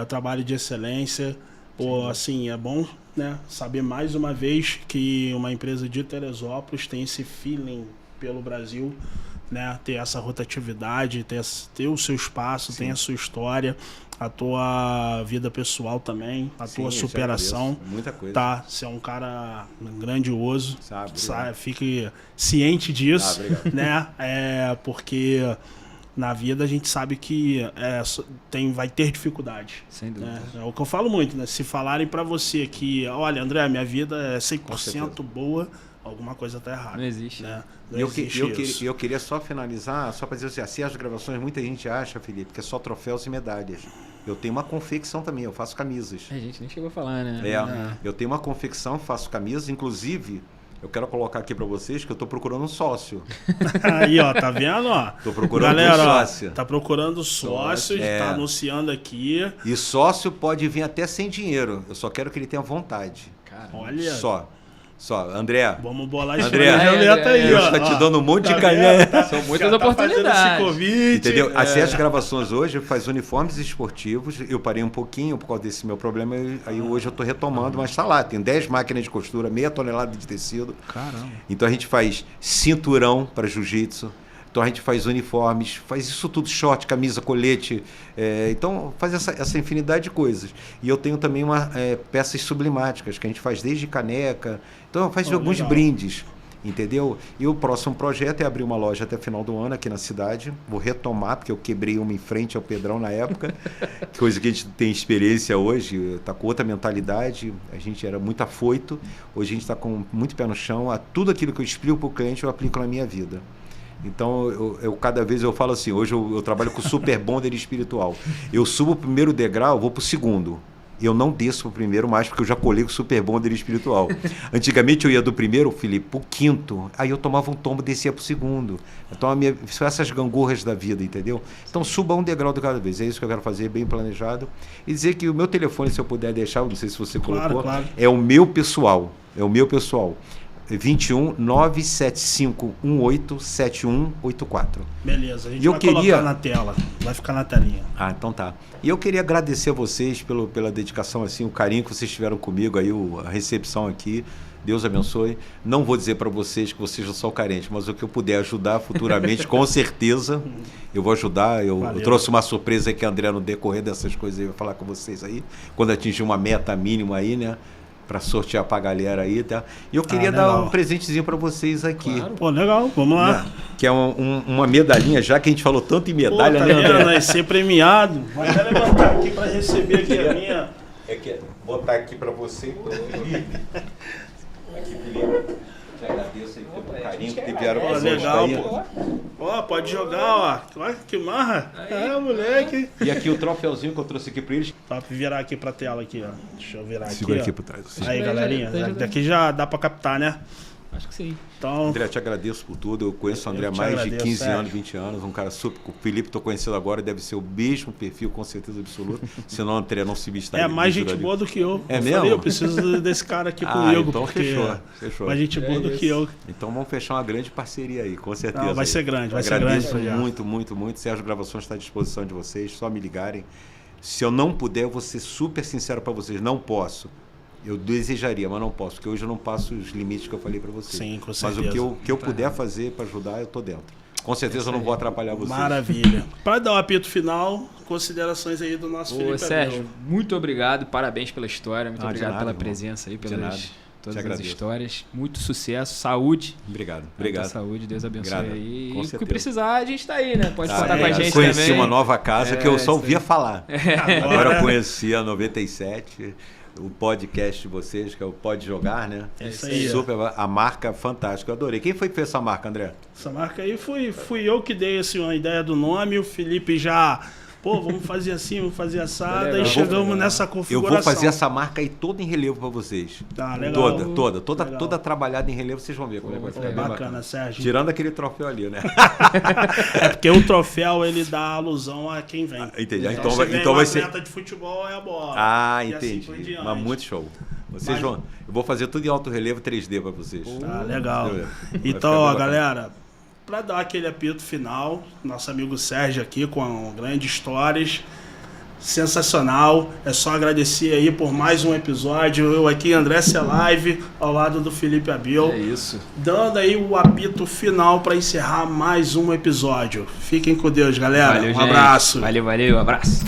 O trabalho de excelência. Pô, assim, é bom, né, saber mais uma vez que uma empresa de Teresópolis tem esse feeling pelo Brasil, né? Ter essa rotatividade, ter o seu espaço, tem a sua história, a tua vida pessoal também, a tua superação. Muita coisa. Tá? Você é um cara grandioso. Fique ciente disso, né? Porque na vida a gente sabe que vai ter dificuldade. Sem dúvida. Né? É o que eu falo muito, né? Se falarem pra você que, olha, André, minha vida é 100% boa, alguma coisa tá errada. Não existe. Né? Eu queria só finalizar, só para dizer assim, as gravações, muita gente acha, Felipe, que é só troféus e medalhas. Eu tenho uma confecção também, eu faço camisas. A gente nem chegou a falar, né? Eu tenho uma confecção, faço camisas, inclusive... Eu quero colocar aqui para vocês que eu tô procurando um sócio. Aí, ó, tá vendo, ó? Tô procurando um sócio. Tá procurando sócio, tá anunciando aqui. E sócio pode vir até sem dinheiro. Eu só quero que ele tenha vontade. Caramba. Olha. Só, André. Vamos bolar isso André, aí, Deus tá te dando um monte de caneta. São muitas oportunidades. Entendeu? A CS Gravações hoje faz uniformes esportivos. Eu parei um pouquinho por causa desse meu problema. Aí hoje eu tô retomando, mas tá lá. Tem 10 máquinas de costura, meia tonelada de tecido. Caramba. Então a gente faz cinturão para jiu-jitsu. Então a gente faz uniformes, faz isso tudo, short, camisa, colete. Então faz essa infinidade de coisas. E eu tenho também peças sublimáticas, que a gente faz desde caneca. Então faz alguns brindes, entendeu? E o próximo projeto é abrir uma loja até final do ano aqui na cidade. Vou retomar, porque eu quebrei uma em frente ao Pedrão na época. Coisa que a gente tem experiência hoje, está com outra mentalidade. A gente era muito afoito. Hoje a gente está com muito pé no chão. Tudo aquilo que eu explico para o cliente eu aplico na minha vida. Então, eu cada vez eu falo assim, hoje eu trabalho com super bonder espiritual. Eu subo o primeiro degrau, vou para o segundo. Eu não desço para o primeiro mais, porque eu já colei com super bonder espiritual. Antigamente eu ia do primeiro, Felipe, para o quinto. Aí eu tomava um tombo e descia para o segundo. Então, são essas gangorras da vida, entendeu? Então, suba um degrau de cada vez. É isso que eu quero fazer, bem planejado. E dizer que o meu telefone, se eu puder deixar, não sei se você colocou, é o meu pessoal. 21 975 18 7184. Beleza, a gente vai colocar na tela, vai ficar na telinha. Então tá. E eu queria agradecer a vocês pela dedicação, assim, o carinho que vocês tiveram comigo, aí a recepção aqui. Deus abençoe. Não vou dizer para vocês que vocês não são carentes, mas o que eu puder ajudar futuramente, com certeza, eu vou ajudar. Eu trouxe uma surpresa aqui, André, no decorrer dessas coisas aí, vai falar com vocês aí, quando atingir uma meta mínima aí, né? Para sortear pra galera aí, tá? E eu queria dar um presentezinho para vocês aqui. Claro. Pô, legal, vamos lá. Que é uma medalhinha, já que a gente falou tanto em medalha, né, André? Vai ser premiado. Vou até levantar aqui para receber aqui a minha. Botar aqui para você e para o Felipe. Aqui, Felipe. Te agradeço aí pelo carinho que vieram pra vocês. Legal, pô. Pode jogar, ó. Olha que marra. Moleque. E aqui o troféuzinho que eu trouxe aqui para eles. Tá, pra virar aqui pra tela aqui, ó. Deixa eu virar Segura aqui, aqui por trás. Aí, galerinha. Daqui já dá pra captar, né? Acho que sim. Então, André, te agradeço por tudo. Eu conheço o André há mais de 15 anos, 20 anos. Um cara super. O Felipe estou conhecendo agora, deve ser o mesmo perfil, com certeza absoluta. Senão o André não se vistaria. Mais gente boa do que eu. É mesmo? Eu preciso desse cara aqui comigo. Então fechou. Mais gente boa do que eu. Então vamos fechar uma grande parceria aí, com certeza. Não, vai ser grande, vai ser grande. Agradeço muito, muito, muito. Sérgio Gravações está à disposição de vocês, só me ligarem. Se eu não puder, eu vou ser super sincero para vocês, não posso. Eu desejaria, mas não posso, porque hoje eu não passo os limites que eu falei para vocês. Sim, com certeza. Mas o que eu puder fazer para ajudar, eu tô dentro. Com certeza eu não vou atrapalhar vocês. Maravilha. Para dar um apito final, considerações aí do nosso Felipe Sérgio, muito obrigado, parabéns pela história, muito obrigado pela presença aí, pelas todas as histórias. Muito sucesso, saúde. Obrigado. Muita saúde, Deus abençoe aí. E o que precisar, a gente está aí, né? Pode contar com a gente conheci também. Uma nova casa que eu só ouvia falar. Agora eu conheci a 97. O podcast de vocês, que é o Pode Jogar, né? É isso aí. Super, a marca fantástica, eu adorei. Quem foi que fez essa marca, André? Essa marca aí fui eu que dei assim, uma ideia do nome, o Felipe já... vamos fazer assim, vamos fazer assada, e chegamos nessa configuração. Eu vou fazer essa marca aí toda em relevo para vocês. Tá, legal. Toda trabalhada em relevo, vocês vão ver como é que vai ficar. Bacana, Sérgio. Tirando aquele troféu ali, né? É porque o troféu, ele dá alusão a quem vem. Entendi. Então vai ser... de futebol é a bola. Entendi. Assim mas muito show. Vocês vão... Eu vou fazer tudo em alto relevo 3D para vocês. Legal. Então, galera... Para dar aquele apito final, nosso amigo Sérgio aqui com grandes histórias. sensacional. É só agradecer aí por mais um episódio. Eu aqui, André Live, ao lado do Felipe Abil. É isso. Dando aí o apito final para encerrar mais um episódio. Fiquem com Deus, galera. Valeu, abraço. Valeu, abraço.